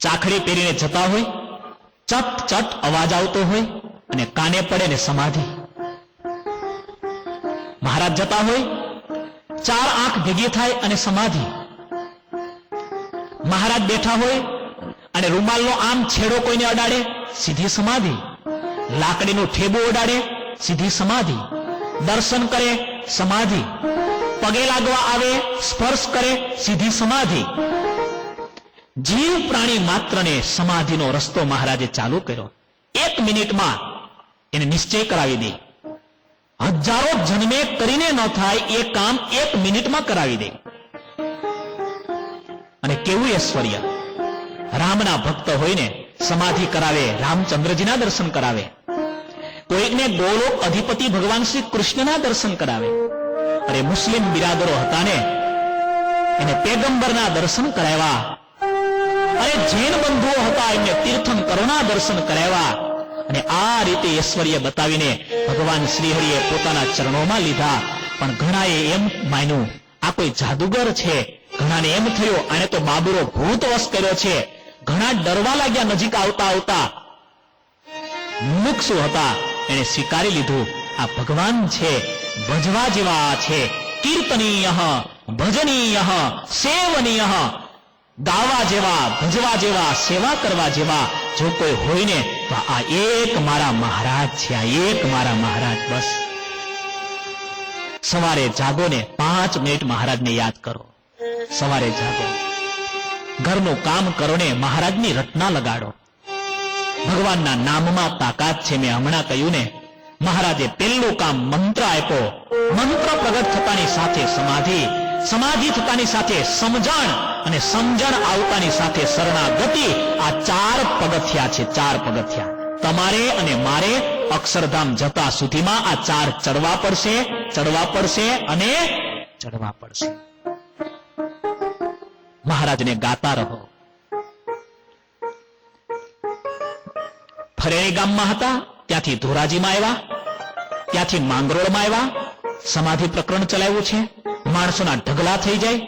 [SPEAKER 1] ચાખડી પહેરીને જતા હોય, ચટ ચટ અવાજ આવતો હોય અને કાને પડે ને સમાધિ. મહારાજ જતા હોય, 4 આંખ ભેગી થાય અને સમાધિ. મહારાજ બેઠા હોય અને રૂમાલનો આમ છેડો કોઈને અડાડે, સીધી સમાધિ. લાકડીનું ઠેબું અડાડે, સીધી સમાધિ. દર્શન કરે, સમાધિ. પગે લાગવા આવે, સ્પર્શ કરે, સીધી સમાધિ. જીવ પ્રાણી માત્રને સમાધિનો રસ્તો મહારાજે ચાલુ કર્યો. 1 મિનિટમાં એને નિશ્ચય કરાવી દે. હજારો જન્મે કરીને ન થાય એ કામ 1 મિનિટમાં કરાવી દે. અને કેવું ઐશ્વર્ય! રામના ભક્ત હોય ને સમાધિ કરાવે, રામચંદ્રજીના દર્શન કરાવે. કોઈકને ગોલોક અધિપતિ ભગવાન શ્રી કૃષ્ણના દર્શન કરાવે. અરે મુસ્લિમ બિરાદરો હતા ને, એને પેગંબરના દર્શન કરાવ્યા. અરે જૈન બંધુઓ હતા, એમને તીર્થંકરોના દર્શન કરાવ્યા. અને આ રીતે ઐશ્વર્ય બતાવીને ભગવાન શ્રીહરિએ પોતાના ચરણોમાં લીધા. પણ ઘણાએ એમ માન્યું આ કોઈ જાદુગર છે. ઘણાને એમ થયું આને તો બાબુરો ભૂત વશ કર્યો છે. ઘણા ડરવા લાગ્યા નજીક આવતા આવતા. મુમુક્ષુ હતા, એને સ્વીકારી લીધું આ ભગવાન છે, ભજવા જેવા છે. કીર્તનીય, ભજનીય, સેવનીય. ગાવા જેવા, ભજવા જેવા, સેવા કરવા જેવા જો કોઈ હોય ને તો આ એક મારા મહારાજ છે. આ એક મારા મહારાજ. બસ સવારે જાગો ને 5 મિનિટ મહારાજને યાદ કરો. સવારે જાગો, ઘરનું કામ કરો ને મહારાજની રટના લગાડો. ભગવાનના નામમાં તાકાત છે. મેં હમણાં કહ્યું ને, મહારાજે પહેલું કામ મંત્ર આપ્યો. મંત્ર પ્રગટ થતાની સાથે સમાધિ, સમાધિ થતાની સાથે સમજણ, અને સમજણ આવતાની સાથે શરણાગતિ. આ 4 પગથિયા છે. 4 પગથિયા. તમારે અને મારે અક્ષરધામ જતા સુધીમાં આ 4 ચડવા પડશે, ચડવા પડશે અને ચડવા પડશે. મહારાજને ગાતા રહો. ફરેણી ગામમાં હતા, ત્યાંથી ધોરાજીમાં આવ્યા, ત્યાંથી માંગરોળમાં આવ્યા. સમાધિ પ્રકરણ ચલાવ્યું છે. માણસોના ઢગલા થઈ જાય.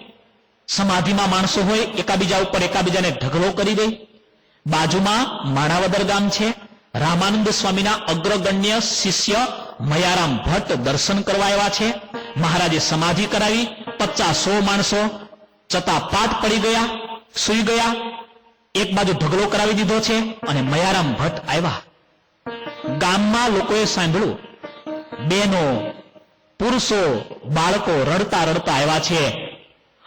[SPEAKER 1] સમાધિમાં માણસો હોય, એકાબીજા ઉપર એકાબીજાને ઢગલો કરી દે. બાજુમાં માણાવદર ગામ છે. રામાનંદ સ્વામીના અગ્રગણ્ય શિષ્ય મયારામ ભટ્ટ દર્શન કરવા આવ્યા છે. મહારાજે સમાધિ કરાવી. 50-100 માણસો ચતાપાટ પડી ગયા, સૂઈ ગયા. એક બાજુ ઢગલો કરાવી દીધો છે અને મયારામ ભટ્ટ આવ્યા. ગામમાં લોકોએ સાંભળ્યું, બહેનો, પુરુષો, બાળકો રડતા રડતા આવ્યા છે.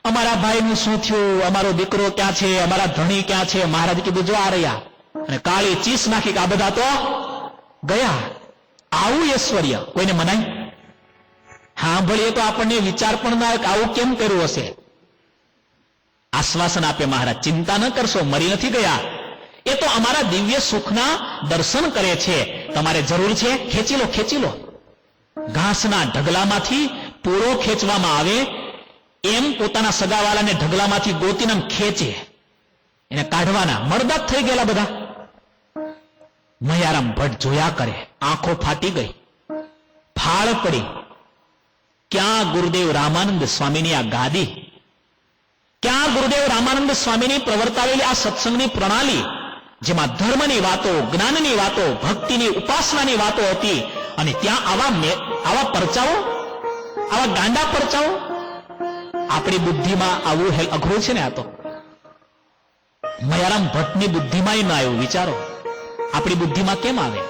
[SPEAKER 1] અમારા ભાઈનું શું થયું, અમારો દીકરો ક્યાં છે, અમારા ધણી ક્યાં છે. મહારાજ કીધું જો આ રહ્યા. અને કાળી ચીસ નાખી કે આ બધા તો ગયા. આવું ઐશ્વર્ય કોઈને મનાય? સાંભળીએ તો આપણને વિચાર પણ ના આવે કે આવું કેમ કર્યું હશે. આશ્વાસન આપે મહારાજ, ચિંતા ન કરશો, મરી નથી ગયા. એ તો અમારા દિવ્ય સુખના દર્શન કરે છે. તમારે જરૂર છે, ખેંચી લો, ખેંચી લો. ઘાસના ઢગલામાંથી પૂરો ખેંચવામાં આવે એમ પોતાના સગાવાલાને ઢગલામાંથી ગોતીને ખેંચે, એને કાઢવાના. મળદાત થઈ ગયેલા બધા. મયારામ ભટ્ટ જોયા કરે, આંખો ફાટી ગઈ, ફાળ પડી. ક્યાં ગુરુદેવ રામાનંદ સ્વામીની આ ગાદી, ક્યાં ગુરુદેવ રામાનંદ સ્વામીની પ્રવર્તાવેલી આ સત્સંગની પ્રણાલી, જેમાં ધર્મની વાતો, જ્ઞાનની વાતો, ભક્તિની ઉપાસનાની વાતો હતી. અને ત્યાં આવા પરચાઓ, આવા ગાંડા પરચાઓ. આપણી બુદ્ધિમાં આવું અઘરું છે ને. આ તો મયારામ ભટ્ટની બુદ્ધિમાં ન આવ્યું. વિચારો, આપણી બુદ્ધિમાં કેમ આવે?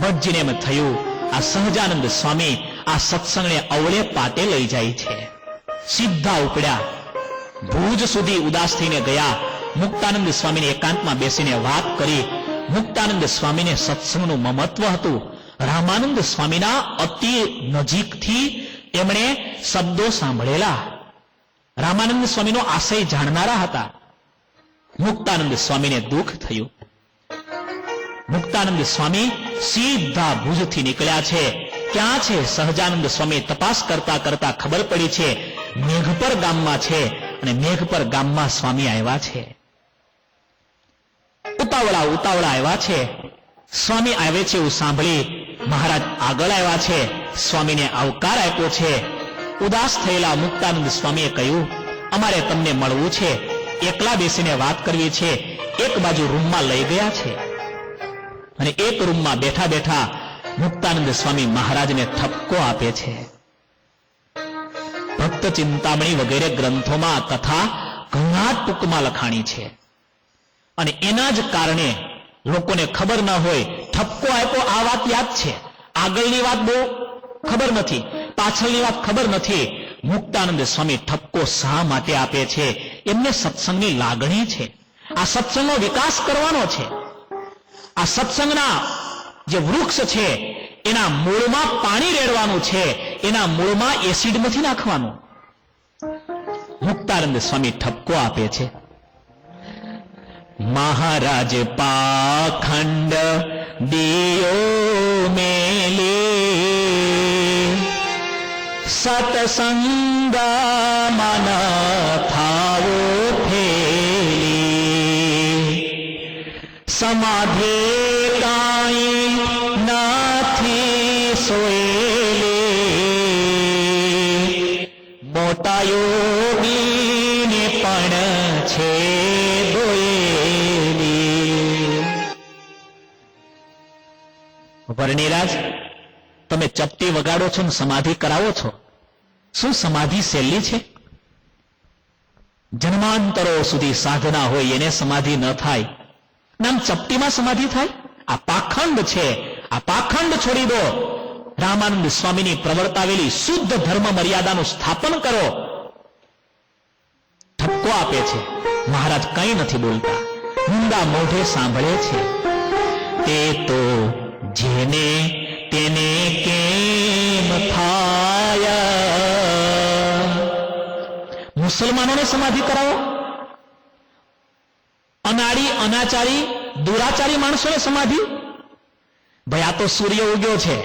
[SPEAKER 1] ભટ્ટજીને એમ થયું આ સહજાનંદ સ્વામી આ સત્સંગને અવળે પાટે લઈ જાય છે. સીધા ઉપડ્યા, ભુજ સુધી ઉદાસ થઈને ગયા. મુક્તાનંદ સ્વામીને એકાંતમાં બેસીને વાત કરી. મુક્તાનંદ સ્વામીને સત્સંગનું મમત્વ હતું. રામાનંદ સ્વામીના અતિ નજીકથી એમણે શબ્દો સાંભળેલા. રામાનંદ સ્વામીનો આશય જાણનારા હતા. મુક્તાનંદ સ્વામીને દુઃખ થયું. મુક્તાનંદ સ્વામી સીધા ભુજથી નીકળ્યા છે. ક્યાં છે? સહજાનંદ સ્વામી તપાસ કરતા કરતા ખબર પડી છે મેઘપર ગામમાં છે, અને મેઘપર ગામમાં સ્વામી આવ્યા છે. ઉતાવળા આવ્યા છે. સ્વામી આવે છે એવું સાંભળી મહારાજ આગળ આવ્યા છે, સ્વામીને આવકાર આપ્યો છે. ઉદાસ થયેલા મુક્તાનંદ સ્વામીએ કહ્યું, અમારે તમને મળવું છે, એકલા બેસીને વાત કરવી છે. એક બાજુ રૂમમાં લઈ ગયા છે, અને એક રૂમમાં બેઠા બેઠા મુક્તાનંદ સ્વામી મહારાજને ઠપકો આપે છે. ભક્ત ચિંતામણી વગેરે ગ્રંથોમાં આ કથા ઘણા ટૂંકમાં લખાણી છે, અને એના જ કારણે લોકોને ખબર ન હોય. ઠપકો આપ્યો આ વાત યાદ છે, આગળની વાત બહુ ખબર નથી, પાછળની વાત ખબર નથી. મુક્તાનંદ સ્વામી ઠપકો શા માટે આપે છે? એમને સત્સંગની લાગણી છે. આ સત્સંગનો વિકાસ કરવાનો છે. આ સત્સંગના જે વૃક્ષ છે એના મૂળમાં પાણી રેડવાનું છે, એના મૂળમાં એસિડ નથી નાખવાનું. મુક્તાનંદ સ્વામી ઠપકો આપે છે. મહારાજ પાખંડ દિયો મેલે, સતસંગ મન થાવો ફેલી, સમાધિ કાંઈ નથી સોયેલી, મોટા યોગીને પણ છે દોયેલી. વર્ણિરાજ, તમે ચપટી વગાડો છો ને સમાધિ કરાવો છો, શું સમાધિ સહેલી છે? જન્માંતરો સુધી સાધના હોય એને સમાધિ ન થાય, નામ ચપટીમાં સમાધિ થાય? આ પાખંડ છે. આ પાખંડ છોડી દો. રામાનંદ સ્વામીની પ્રવર્તાવેલી શુદ્ધ ધર્મ મર્યાદાનું સ્થાપન કરો. ઠપકો આપે છે. મહારાજ કંઈ નથી બોલતા, ઊંડા મોઢે સાંભળે છે. તે તો જેને તેને કેમ થાય, મુસલમાનોને સમાધિ કરાવો, અનાડી અનાચારી દુરાચારી માણસોને સમાધિ? ભાઈ આ તો સૂર્ય ઉગ્યો છે,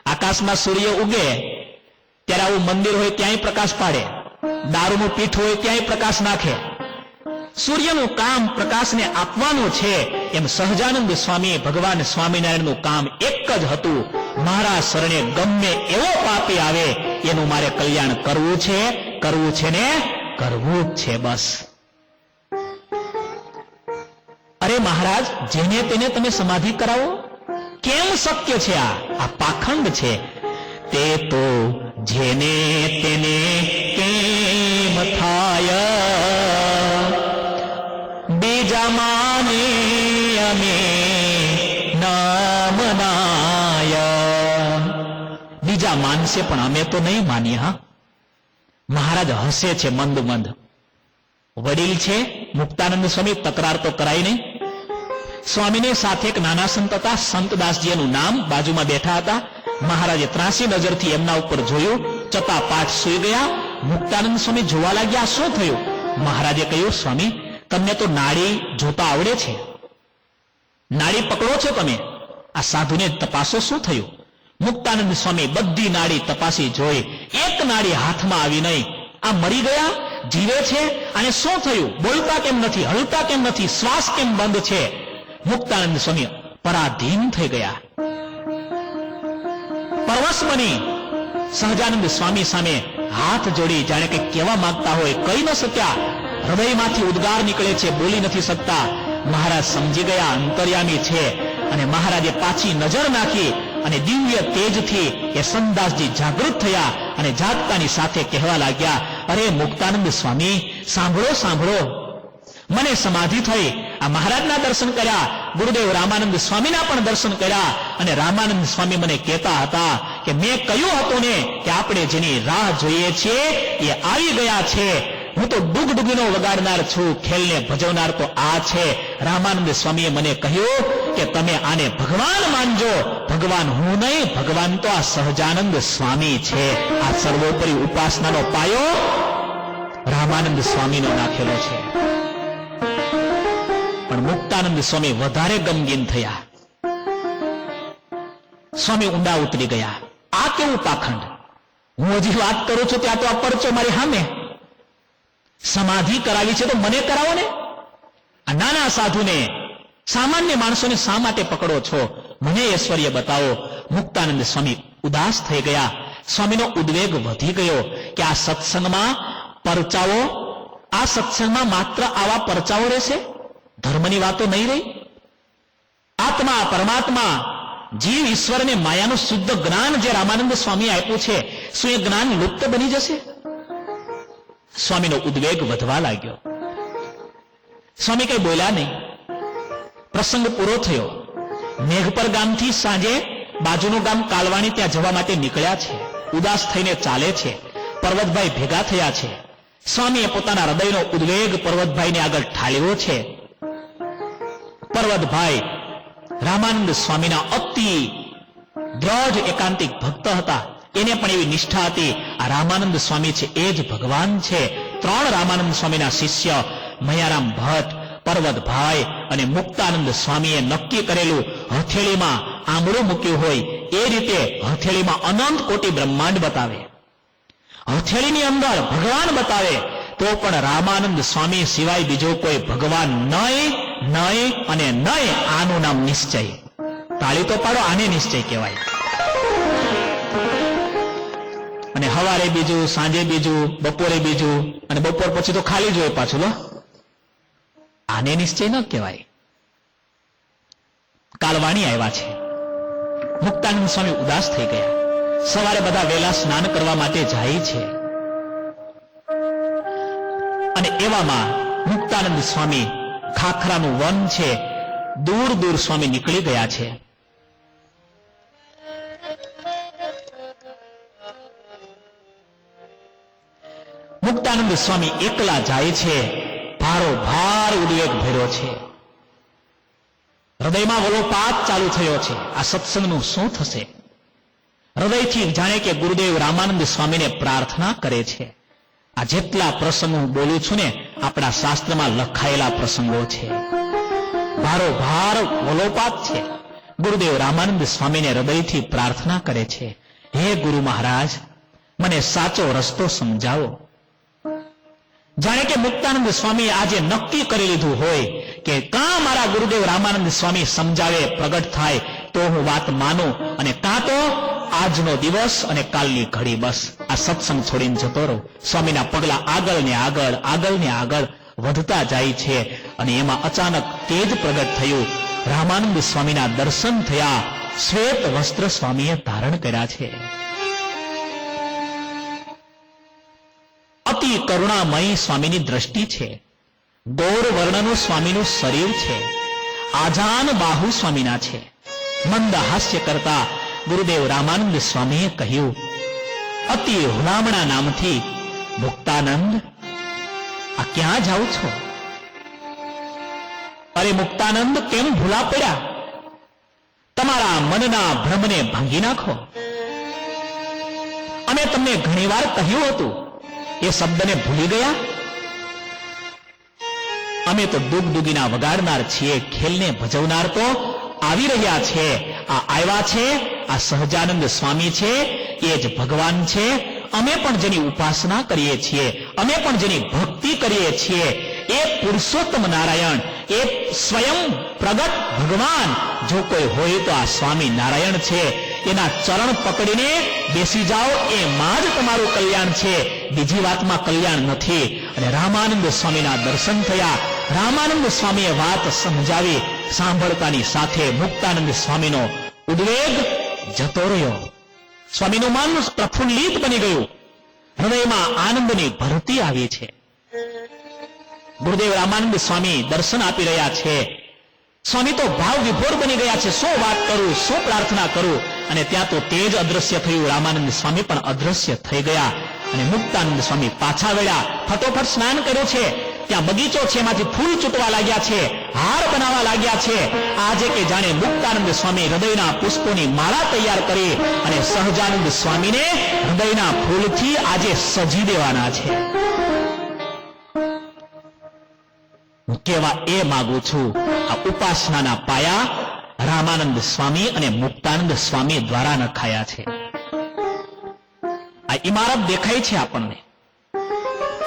[SPEAKER 1] આકાશમાં સૂર્ય ઉગે ત્યારે આવું મંદિર હોય ત્યાંય પ્રકાશ પાડે, દારૂનું પીઠ હોય ત્યાંય પ્રકાશ નાખે. સૂર્યનું કામ પ્રકાશને આપવાનું છે. એમ સહજાનંદ સ્વામી ભગવાન સ્વામિનારાયણનું કામ એક જ હતું, મારા શરણે ગમે એવો પાપી આવે એનું મારે કલ્યાણ કરવું છે ને કરવું જ છે, બસ. અરે મહારાજ, જેને તેને તમે સમાધિ કરાવો, કેમ શક્ય છે? આ પાખંડ છે. તે તો જેને તેને કેમ થાય, બીજા માને અમે નામ નાય, બીજા માનશે પણ અમે તો નહીં માનીએ. હા, મહારાજ હસે છે મંદ મંદ. વડીલ છે મુક્તાનંદ સ્વામી, તકરાર તો કરાય નહીં. સ્વામીની સાથે એક નાના સંત હતા, સંતદાસજી એનું નામ, બાજુમાં બેઠા હતા. મહારાજે ત્રાસી નજરથી એમના ઉપર જોયું, ચપાપાટ સૂઈ ગયા. મુક્તાનંદ સ્વામી જોવા લાગ્યા, શું થયું? મહારાજે કહ્યું, સ્વામી તમને તો નાડી જોતા આવડે છે, નાડી પકડો છો તમે, આ સાધુને તપાસો, શું થયું? મુક્તાનંદ સ્વામી બધી નાડી તપાસી જોઈ, એક નાડી હાથમાં આવી નહીં. આ મરી ગયા, જીવે છે, અને શું થયું? બોલતા કેમ નથી, હલતા કેમ નથી, શ્વાસ કેમ બંધ છે? મુક્તાનંદ સ્વામી પરાધીન થઈ ગયા, પરવશ બની સહજાનંદ સ્વામી સામે હાથ જોડી જાણે કે કહેવા માંગતા હોય, કહી ન શક્યા. હૃદયમાંથી ઉદ્ગાર નીકળે છે, બોલી નથી શકતા. મહારાજ સમજી ગયા અંતર્યામી છે, અને મહારાજે પાછી નજર નાખી અને દિવ્ય તેજથી એ સંદાસજી જાગૃત થયા અને જાગતાની સાથે કહેવા લાગ્યા, અરે મુક્તાનંદ સ્વામી, સાંભળો સાંભળો, મને સમાધિ થઈ. આ મહારાજના દર્શન કર્યા, ગુરુદેવ રામાનંદ સ્વામીના પણ દર્શન કર્યા, અને રામાનંદ સ્વામી મને કહેતા હતા કે મેં કહ્યું હતું ને કે આપણે જેની રાહ જોઈએ છીએ એ આવી ગયા છે. હું તો ડુગડુગીનો વગાડનાર છું, ખેલને ભજવનાર તો આ છે. રામાનંદ સ્વામીએ મને કહ્યું કે તમે આને ભગવાન માનજો. ભગવાન હું નહીં, ભગવાન તો આ સહજાનંદ સ્વામી છે. આ સર્વોપરી ઉપાસનાનો પાયો રામાનંદ સ્વામીનો નાખેલો છે. પણ મુક્તાનંદ સ્વામી વધારે ગમગીન થયા. સ્વામી ઊંડા ઉતરી ગયા. આ કેવું પાખંડ! હું હજી વાત કરું છું ત્યાં તો આ પરચો મારી સામે. સમાધિ કરાવી છે તો મને કરાવો ને. આ નાના સાધુને, સામાન્ય માણસોને શા માટે પકડો છો? મને ઐશ્વર્ય બતાવો. મુક્તાનંદ સ્વામી ઉદાસ થઈ ગયા. સ્વામીનો ઉદ્વેગ વધી ગયો કે આ સત્સંગમાં પરચાઓ, આ સત્સંગમાં માત્ર આવા પરચાઓ રહેશે, ધર્મની વાતો નહીં રહી. આત્મા, પરમાત્મા, જીવ, ઈશ્વર અને માયાનું શુદ્ધ જ્ઞાન જે રામાનંદ સ્વામી આપ્યું છે, શું એ જ્ઞાન લુપ્ત બની જશે? સ્વામીનો ઉદ્વેગ વધવા લાગ્યો. સ્વામી કઈ બોલ્યા નહીં. પ્રસંગ પૂરો થયો. મેઘપર ગામથી સાંજે બાજુનું ગામ કાલવાણી ત્યાં જવા માટે નીકળ્યા છે. ઉદાસ થઈને ચાલે છે. પર્વતભાઈ ભેગા થયા છે. સ્વામીએ પોતાના હૃદયનો ઉદ્વેગ પર્વતભાઈને આગળ ઠાલ્યો છે. પર્વતભાઈ રામાનંદ સ્વામીના અતિ દ્રઢ એકાંતિક ભક્ત હતા. એને પણ એવી નિષ્ઠા હતી, આ રામાનંદ સ્વામી છે એ જ ભગવાન છે. 3 રામાનંદ સ્વામીના શિષ્ય મયારામ ભટ્ટ, પર્વતભાઈ અને મુક્તાનંદ સ્વામીએ નક્કી કરેલું, હથેળીમાં આંબળું મૂક્યું હોય એ રીતે હથેળીમાં અનંત કોટી બ્રહ્માંડ બતાવે, હથેળીની અંદર ભગવાન બતાવે, તો પણ રામાનંદ સ્વામી સિવાય બીજો કોઈ ભગવાન નહીં, નહીં અને નહીં. આનું નામ નિશ્ચય. તાળી તો પાડો, આને નિશ્ચય કહેવાય. અને સવારે બીજું, સાંજે બીજું, બપોરે બીજું, અને બપોર પછી તો ખાલી જ હોય પાછું. આને નિશ્ચય ન કહેવાય. કાલવાણી આવ્યા છે. મુક્તાનંદ સ્વામી ઉદાસ થઈ ગયા. સવારે બધા વહેલા સ્નાન કરવા માટે જાય છે. અને એવામાં મુક્તાનંદ સ્વામી, ખાખરાનું વન છે, દૂર દૂર સ્વામી નીકળી ગયા છે. મુક્તાનંદ સ્વામી એકલા જાય છે. ભારો ભાર ઉદ્વેગ ભર્યો છે. હૃદયમાં વલોપાત ચાલુ થયો છે. આ સત્સંગનું શું થશે? હૃદયથી જાણે કે ગુરુદેવ રામાનંદ સ્વામીને પ્રાર્થના કરે છે. આ જેટલા પ્રસંગો હું બોલું છું ને, આપણા શાસ્ત્રમાં લખાયેલા પ્રસંગો છે. ભારો ભાર વલોપાત છે. ગુરુદેવ રામાનંદ સ્વામીને હૃદયથી પ્રાર્થના કરે છે, હે ગુરુ મહારાજ, મને સાચો રસ્તો સમજાવો. જાણે કે મુક્તાનંદ સ્વામી આજે નક્કી કરી લીધું હોય કે કાં મારા ગુરુદેવ રામાનંદ સ્વામી સમજાવે, પ્રગટ થાય તો હું વાત માનું, અને કાં તો આજનો દિવસ અને કાલની ઘડી બસ આ સત્સંગ છોડીને જતો રહું. સ્વામીના પગલા આગળ ને આગળ, આગળ ને આગળ વધતા જાય છે. અને એમાં અચાનક તેજ પ્રગટ થયું. રામાનંદ સ્વામીના દર્શન થયા. શ્વેત વસ્ત્ર સ્વામીએ ધારણ કર્યા છે. અતિ કરુણામયી સ્વામીની દ્રષ્ટિ છે. ગૌર વર્ણનું સ્વામીનું શરીર છે. આજાન બાહુ સ્વામીના છે. મંદ હાસ્ય કરતા ગુરુદેવ રામાનંદ સ્વામીએ કહ્યું, અતિ હુલામણા નામથી, મુક્તાનંદ, આ ક્યાં જાઓ છો? અરે મુક્તાનંદ, કેમ ભૂલા પડ્યા? તમારા મનના ભ્રમને ભાંગી નાખો. અમે તમને ઘણીવાર કહ્યું હતું, એ શબ્દને ભૂલી ગયા? અમે તો ડૂગડૂગીના વગાડનાર છીએ, ખેલને ભજવનાર તો આવી રહ્યા છે. આ આવ્યા છે, આ સહજાનંદ સ્વામી છે, એ જ ભગવાન છે. અમે પણ જેની ઉપાસના કરીએ છીએ, અમે પણ જેની ભક્તિ કરીએ છીએ, એ પુરુષોત્તમ નારાયણ, એ સ્વયં પ્રગટ ભગવાન જો કોઈ હોય તો આ સ્વામી નારાયણ છે. એના ચરણ પકડીને બેસી જાઓ, એમાં જ તમારું કલ્યાણ છે, બીજી વાતમાં કલ્યાણ નથી. અને રામાનંદ સ્વામીના દર્શન થયા. રામાનંદ સ્વામીએ વાત સમજાવી. સાંભળતાની સાથે મુક્તાનંદ સ્વામીનો ઉદ્વેગ જતો રહ્યો. સ્વામીનું મન પ્રફુલ્લિત બની ગયું. હૃદયમાં આનંદની ભરતી આવી છે. ગુરુદેવ રામાનંદ સ્વામી દર્શન આપી રહ્યા છે. સ્વામી તો ભાવ વિભોર બની ગયા છે. શું વાત કરું, શું પ્રાર્થના કરું? અને ત્યાં તો તેજ અદ્રશ્ય થયું. રામાનંદ સ્વામી પણ અદ્રશ્ય થઈ ગયા. અને મુક્તાનંદ સ્વામી પાછા વળ્યા. ફટોફટ સ્નાન કર્યું છે. ત્યાં બગીચો છે, એમાંથી ફૂલ ચૂંટવા લાગ્યા છે, હાર બનાવવા લાગ્યા છે. આજે કે જાણે મુક્તાનંદ સ્વામી હૃદયના પુષ્પોની માળા તૈયાર કરી અને સહજાનંદ સ્વામીને હૃદયના ફૂલથી આજે સજી દેવાના છે. હું કહેવા એ માંગુ છું, આ ઉપાસનાના પાયા રામાનંદ સ્વામી અને મુક્તાનંદ સ્વામી દ્વારા નખાયા છે. આ ઇમારત દેખાય છે આપણને,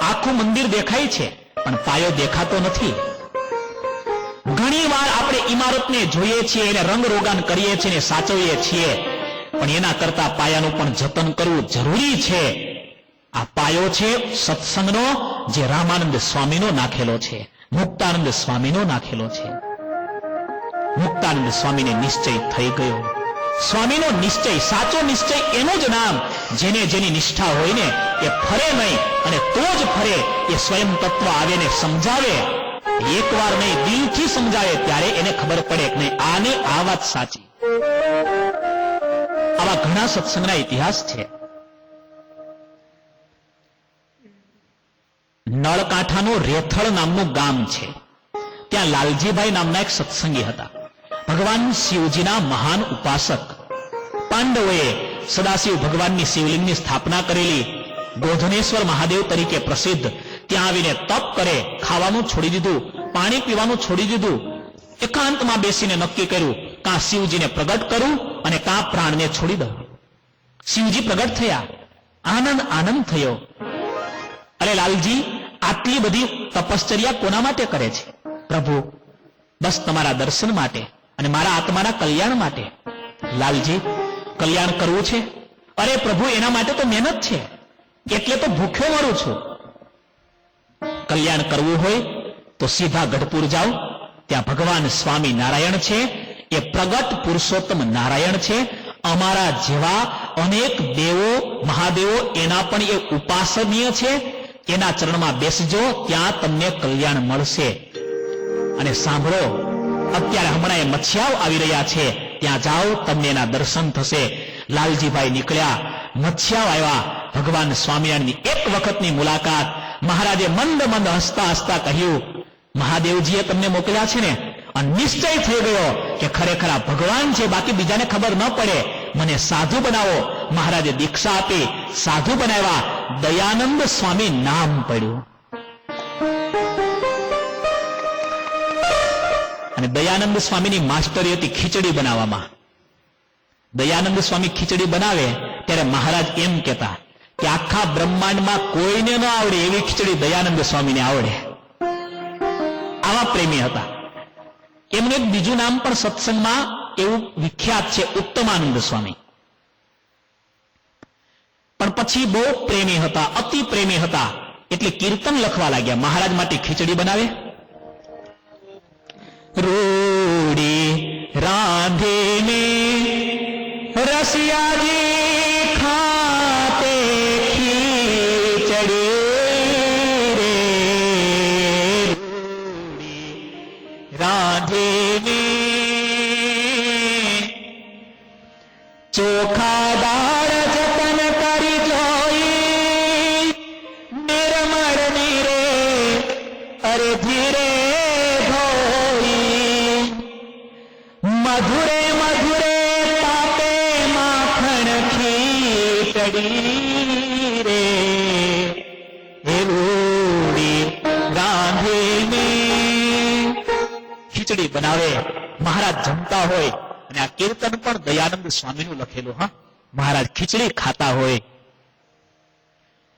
[SPEAKER 1] આખું મંદિર દેખાય છે, પણ પાયો દેખાતો નથી. ઘણી વાર આપણે ઇમારતને જોઈએ છીએ, એને રંગરોગાન કરીએ છીએ, એને સાચવીએ છીએ, પણ એના કરતા પાયાનું પણ જતન કરવું જરૂરી છે. આ પાયો છે સત્સંગનો, જે રામાનંદ સ્વામીનો નાખેલો છે, મુક્તાનંદ સ્વામીનો નાખેલો છે. મુક્તાનંદ સ્વામીને નિશ્ચય થઈ ગયો. સ્વામીનો નિશ્ચય, સાચો નિશ્ચય એનું જ નામ. જેને જેની નિષ્ઠા હોય ને એ ફરે નહીં, અને તો જ ફરે. એ સ્વયં તત્વ આવે ને સમજાવે, એકવાર નહીં દિલથી સમજાવે, ત્યારે એને ખબર પડે કે નહીં આને આ વાત સાચી. આવા ઘણા સત્સંગના ઇતિહાસ છે. નળકાંઠાનું રેથળ નામનું ગામ છે. ત્યાં લાલજીભાઈ નામના એક સત્સંગી હતા. ભગવાન શિવજીના મહાન ઉપાસક. પાંડવોએ સદાશિવ ભગવાનની શિવલિંગની સ્થાપના કરેલી, ગોધનેશ્વર મહાદેવ તરીકે પ્રસિદ્ધ. ત્યાં આવીને તપ કરે, ખાવાનું છોડી દીધું, પાણી પીવાનું છોડી દીધું. એકાંતમાં બેસીને નક્કી કર્યું, કાં શિવજીને પ્રગટ કરું અને કાં પ્રાણને છોડી દઉં. શિવજી પ્રગટ થયા, આનંદ થયો. અરે લાલજી, આટલી બધી તપશ્ચર્યા કોના માટે કરે છે? પ્રભુ, બસ તમારા દર્શન માટે અને મારા આત્માના કલ્યાણ માટે. લાલજી, કલ્યાણ કરવું છે? અરે પ્રભુ, એના માટે તો મહેનત છે, એટલે તો ભૂખ્યો મરું છું. કલ્યાણ કરવું હોય તો સીધા ગઢપુર જાઓ, ત્યાં ભગવાન સ્વામી નારાયણ છે, એ પ્રગટ પુરુષોત્તમ નારાયણ છે. અમારા જેવા અનેક દેવો મહાદેવો એના પણ એ ઉપાસનીય છે. એના ચરણમાં બેસજો, ત્યાં તમને કલ્યાણ મળશે. અને સાંભળો, અત્યારે હમણાં એ મત્સ્યાઓ આવી રહ્યા છે, ત્યાં જાઓ, તમને એના દર્શન થશે. લાલજીભાઈ નીકળ્યા, મત્સ્યાઓ આવ્યા. ભગવાન સ્વામિનારાયણની એક વખતની મુલાકાત. મહારાજે મંદ મંદ હસતા હસતા કહ્યું, મહાદેવજીએ તમને મોકલ્યા છે ને? અને નિશ્ચય થઈ ગયો કે ખરેખર આ ભગવાન છે, બાકી બીજાને ખબર ન પડે. મને સાધુ બનાવો. મહારાજે દીક્ષા આપી, સાધુ બનાવ્યા. દયાનંદ સ્વામી નામ પડ્યું. અને દયાનંદ સ્વામીની માસ્ટરી હતી ખીચડી બનાવવામાં. દયાનંદ સ્વામી ખીચડી બનાવે ત્યારે મહારાજ એમ કહેતા કે આખા બ્રહ્માંડમાં કોઈને ન આવડે એવી ખીચડી દયાનંદ સ્વામીને આવડે. આવા પ્રેમી હતા. એમનું એક બીજું નામ પણ સત્સંગમાં એવું વિખ્યાત છે, ઉત્તમાનંદ સ્વામી. પણ પછી બહુ પ્રેમી હતા, અતિ પ્રેમી હતા, એટલે કીર્તન લખવા લાગ્યા. મહારાજ માટે ખીચડી બનાવે. રોડી રાંધીને રસિયાજી ખાતે ખીચડી રે, રોડી રાંધીને ચોખા દાળ જતન કરી જોઈ, નિર્મળ નીરે અરે ધીરે ધોઈ, મધુરે મધુરે તાપે માખણ ખીચડી રે, રોડી રાંધીને ખીચડી બનાવે. મહારાજ જમતા હોય અને આ કીર્તન પણ દયાનંદ સ્વામીનું લખેલું. હા, મહારાજ ખીચડી ખાતા હોય.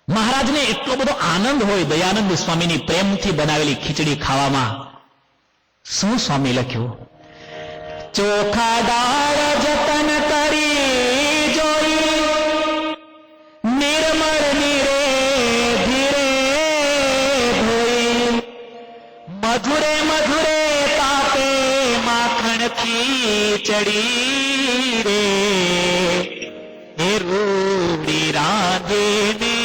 [SPEAKER 1] મહારાજને એટલો બધો આનંદ હોય દયાનંદ સ્વામીની પ્રેમથી બનાવેલી ખીચડી ખાવામાં. શું સ્વામી લખ્યું? ચોખા દાળ જતન કરી જોઈ, નિર્મળ નીરે ધીરે ધોઈ, મધુરે મધુરે તાપે માખણ ખીચડી રે, હે રોડી રાંધીને.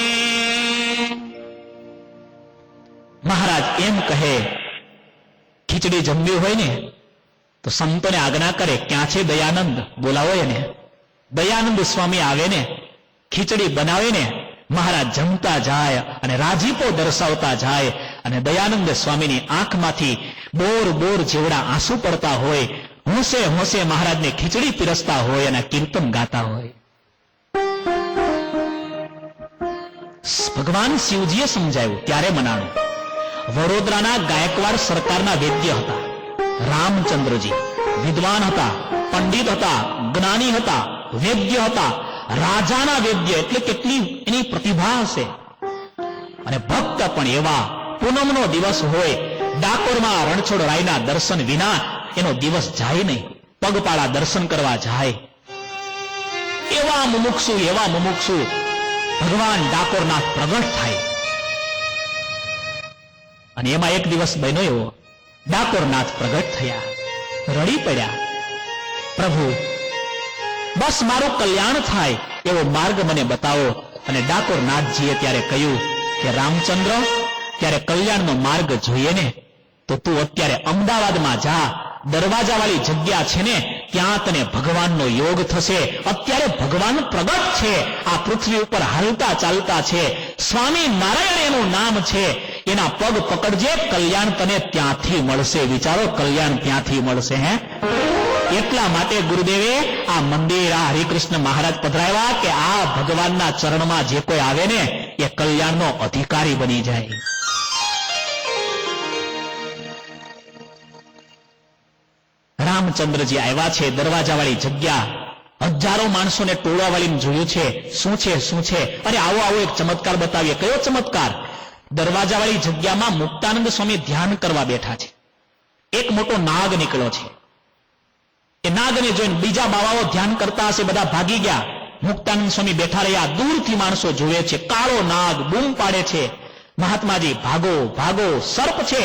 [SPEAKER 1] મહારાજ એમ કહે, ખીચડી જમ્યું હોય ને તો સંતોને આજ્ઞા કરે, ક્યાં છે દયાનંદ? બોલાવો એને. દયાનંદ સ્વામી આવે ને, ખીચડી બનાવે ને, મહારાજ જમતા જાય અને રાજીપો દર્શાવતા જાય. અને દયાનંદ સ્વામીની આંખમાંથી બોર બોર જેવડા આંસુ પડતા હોય. હોંશે હોંશે મહારાજને ખીચડી પીરસતા હોય અને કીર્તન ગાતા હોય. ભગવાન શિવજીએ સમજાવ્યું ત્યારે મનાણું. વડોદરાના ગાયકવાડ સરકારના વૈદ્ય હતા. રામચંદ્રજી વિદ્વાન હતા, પંડિત હતા, જ્ઞાની હતા, વેદ્ય હતા, રાજાના વેદ્ય, એટલે કેટલી એની પ્રતિભા હશે. અને ભક્ત પણ એવા. પૂનમનો દિવસ હોય, ડાકોરમાં રણછોડરાયના દર્શન વિના એનો દિવસ જાય નહીં. પગપાળા દર્શન કરવા જાય. એવા મુમુક્ષુ ભગવાન ડાકોરના પ્રગટ થાય. અને એમાં એક દિવસ બન્યો એવો, ડાકોરનાથ પ્રગટ થયા, રડી પડ્યા, પ્રભુ બસ મારું કલ્યાણ થાય એવો માર્ગ મને બતાવો. અને ડાકોરનાથજીએ ત્યારે કહ્યું કે રામચંદ્ર, ત્યારે કલ્યાણનો માર્ગ જોઈએ ને તો તું અત્યારે અમદાવાદમાં જા, દરવાજાવાળી જગ્યા છે ને ત્યાં તને ભગવાનનો યોગ થશે. અત્યારે ભગવાન પ્રગટ છે, આ પૃથ્વી ઉપર હાલતા ચાલતા છે. સ્વામી નારાયણ એનું નામ છે. એના પગ પકડજે, કલ્યાણ તને ત્યાંથી મળશે. વિચારો, કલ્યાણ ત્યાંથી મળશે. એટલા માટે ગુરુદેવે આ મંદિર, આ હરિકૃષ્ણ મહારાજ પધરાવ્યા કે આ ભગવાનના ચરણમાં જે કોઈ આવે ને એ કલ્યાણનો અધિકારી બની જાય. રામચંદ્રજી આવ્યા છે, દરવાજાવાળી જગ્યા, હજારો માણસોને ટોળાવાળીને જોયું છે. શું છે? અરે આવો એક ચમત્કાર બતાવીએ. કયો ચમત્કાર? દરવાજાવાળી જગ્યામાં મુક્તાનંદ સ્વામી ધ્યાન કરવા બેઠા છે. એક મોટો નાગ નીકળ્યો છે. એ નાગને જોઈને બીજા બાવાઓ ધ્યાન કરતા હશે, બધા ભાગી ગયા. મુક્તાનંદ સ્વામી બેઠા રહ્યા. દૂરથી માણસો જોવે છે. કાળો નાગ બૂમ પાડે છે, મહાત્માજી ભાગો ભાગો, સર્પ છે,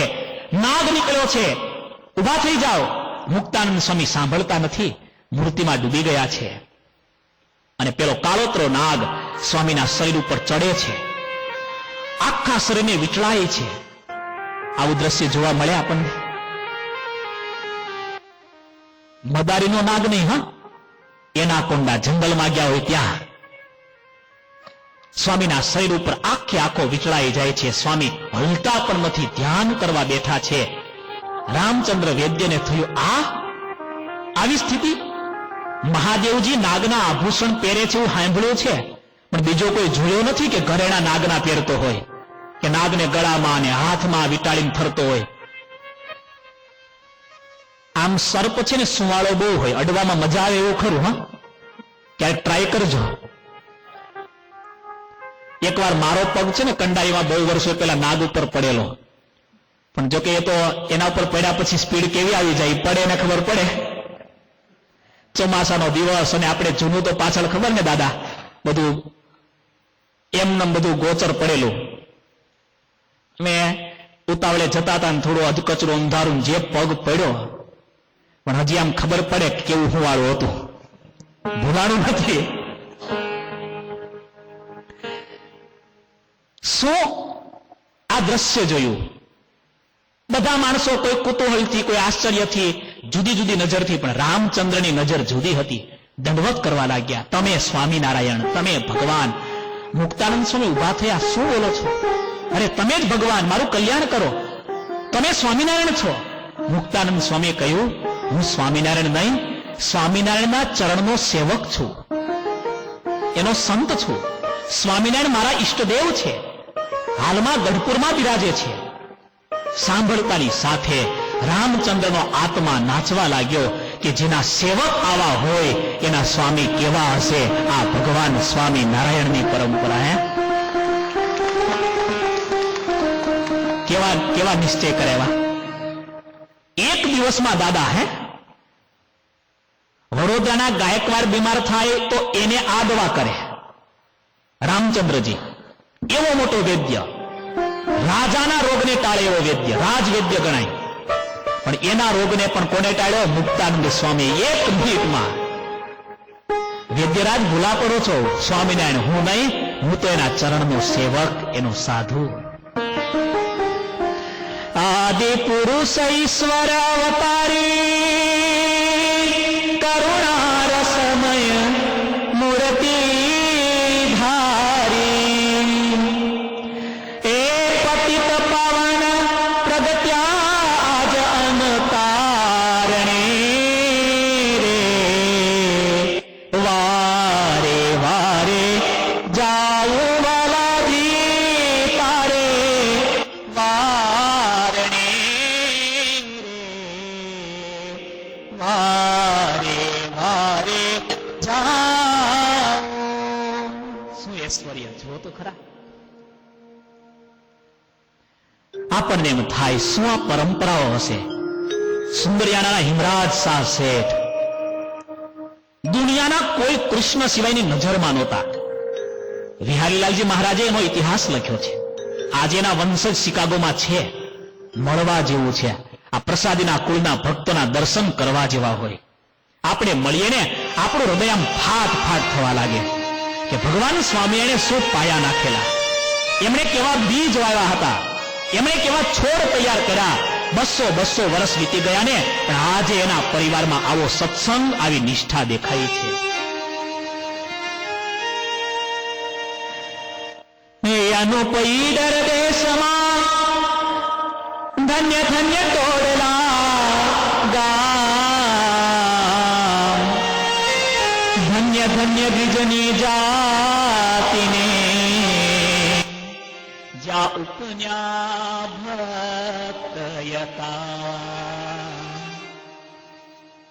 [SPEAKER 1] નાગ નીકળ્યો છે, ઉભા થઈ જાઓ. મુક્તાનંદ સ્વામી સાંભળતા નથી, મૂર્તિમાં ડૂબી ગયા છે. અને પેલો કાળોતરો નાગ સ્વામીના શરીર ઉપર ચડે છે, આખા શરીરને વીંટળાય છે. આવું દ્રશ્ય જોવા મળે આપણને. મદારીનો નાગ નહીં, એના કોંડા જંગલમાં ગયા હોય ત્યાં સ્વામીના શરીર ઉપર આખો વીંટળાઈ જાય છે. સ્વામી હલતા પણ નથી, ધ્યાન કરવા બેઠા છે. રામચંદ્ર વેદ્યને થયું, આવી સ્થિતિ? મહાદેવજી નાગના આભૂષણ પહેરે છે એવું સાંભળ્યું છે, પણ બીજો કોઈ જોયો નથી કે ઘરેણા નાગના પહેરતો હોય, કે નાગને ગળામાં અને હાથમાં વીંટાળીને ફરતો હોય. આમ સર્પ છે ને સુવાળો બહુ હોય, અડવામાં મજા આવે એવું ખરું. ક્યારેક ટ્રાય કરજો. એકવાર મારો પગ છે ને કંડારીમાં બહુ વર્ષો પહેલા નાગ ઉપર પડેલો, પણ જો કે એ તો એના ઉપર પડ્યા પછી સ્પીડ કેવી આવી જાય, પડે ને ખબર પડે. ચોમાસાનો દિવસ, અને આપણે જૂનું તો પાછળ ખબર ને દાદા, બધું એમને બધું ગોચર પડેલું. મેં ઉતાવળે જતા હતા, થોડું અધકચરું અંધારું, જે પગ પડ્યો, પણ હજી આમ ખબર પડે કે કેવું હુવાળું હતું, ભૂલાણું નથી. શું આ દ્રશ્ય જોયું? બધા માણસો, કોઈ કુતૂહલથી, કોઈ આશ્ચર્યથી, જુદી જુદી નજરથી, પણ રામચંદ્રની નજર જુદી હતી. દંડવત કરવા લાગ્યા, તમે સ્વામિનારાયણ, તમે ભગવાન. મુક્તાનંદ સ્વામી ઉભા થયા, શું બોલો છો? અરે તમે જ ભગવાન, મારું કલ્યાણ કરો, તમે સ્વામિનારાયણ છો. મુક્તાનંદ સ્વામીએ કહ્યું, હું સ્વામિનારાયણ નહીં, સ્વામિનારાયણના ચરણનો સેવક છું, એનો સંત છું. સ્વામિનારાયણ મારા ઈષ્ટદેવ છે, હાલમાં ગઢપુરમાં બિરાજે છે. સાંભળતાની સાથે રામચંદ્રનો આત્મા નાચવા લાગ્યો કે જેના સેવક આવા હોય એના સ્વામી કેવા હશે. આ ભગવાન સ્વામી નારાયણની પરંપરા. કેવા નિશ્ચય કરેવા. એક દિવસમાં દાદા વડોદરાના ગાયકવાડ બીમાર થાય તો એને આ દવા કરે. રામચંદ્રજી એવો મોટો વેદ્ય, રાજાના રોગને ટાળે એવો વેદ્ય, રાજવેદ્ય ગણાય. પણ એના રોગને પણ કોને ટાળ્યો? મુક્તાનંદ સ્વામી. એક મિનિટમાં. વેદ્યરાજ ભૂલા પડો છો, સ્વામિનારાયણ હું નહીં, હું તો એના ચરણનો સેવક, એનો સાધુ. આદિ પુરુષ ઈશ્વર અવતારી, કરુણા રસમય મૂર્તિ ધારી, એ પતિત પાવન પ્રગટ્યા આજ અનતારણે રે, વારે વારે જાઉં વાલાજી તારે વારણે રે. જાઓ. શું ઐશ્વર્ય જુઓ તો ખરા. આપણને એમ થાય શું આ પરંપરાઓ હશે. સુંદરિયાણાના હિમરાજ શાહ શેઠ દુનિયાના કોઈ કૃષ્ણ સિવાયની નજરમાં નહોતા. વિહારીલાલજી મહારાજે એનો ઇતિહાસ લખ્યો છે. આજે એના વંશજ શિકાગોમાં છે. મળવા જેવું છે. આ પ્રસાદીના કુળના ભક્તોના દર્શન કરવા જેવા હોય. આપણે મળીએ ને આપણું હૃદય આમ ફાટ ફાટ થવા લાગે કે ભગવાન સ્વામિનારાયણે શું પાયા નાખેલા. એમણે કેવા બીજ વાવ્યા હતા. એમણે કેવા છોડ તૈયાર કર્યા. 200 વર્ષ વીતી ગયા ને પણ આજે એના પરિવારમાં આવો સત્સંગ, આવી નિષ્ઠા દેખાય છે. પૈડર દેશમાં ધન્ય ધન્ય તોડલા ગામ, ધન્ય ધન્ય બીજની જાતિને જા ઉપન્યા ભક્તયતા.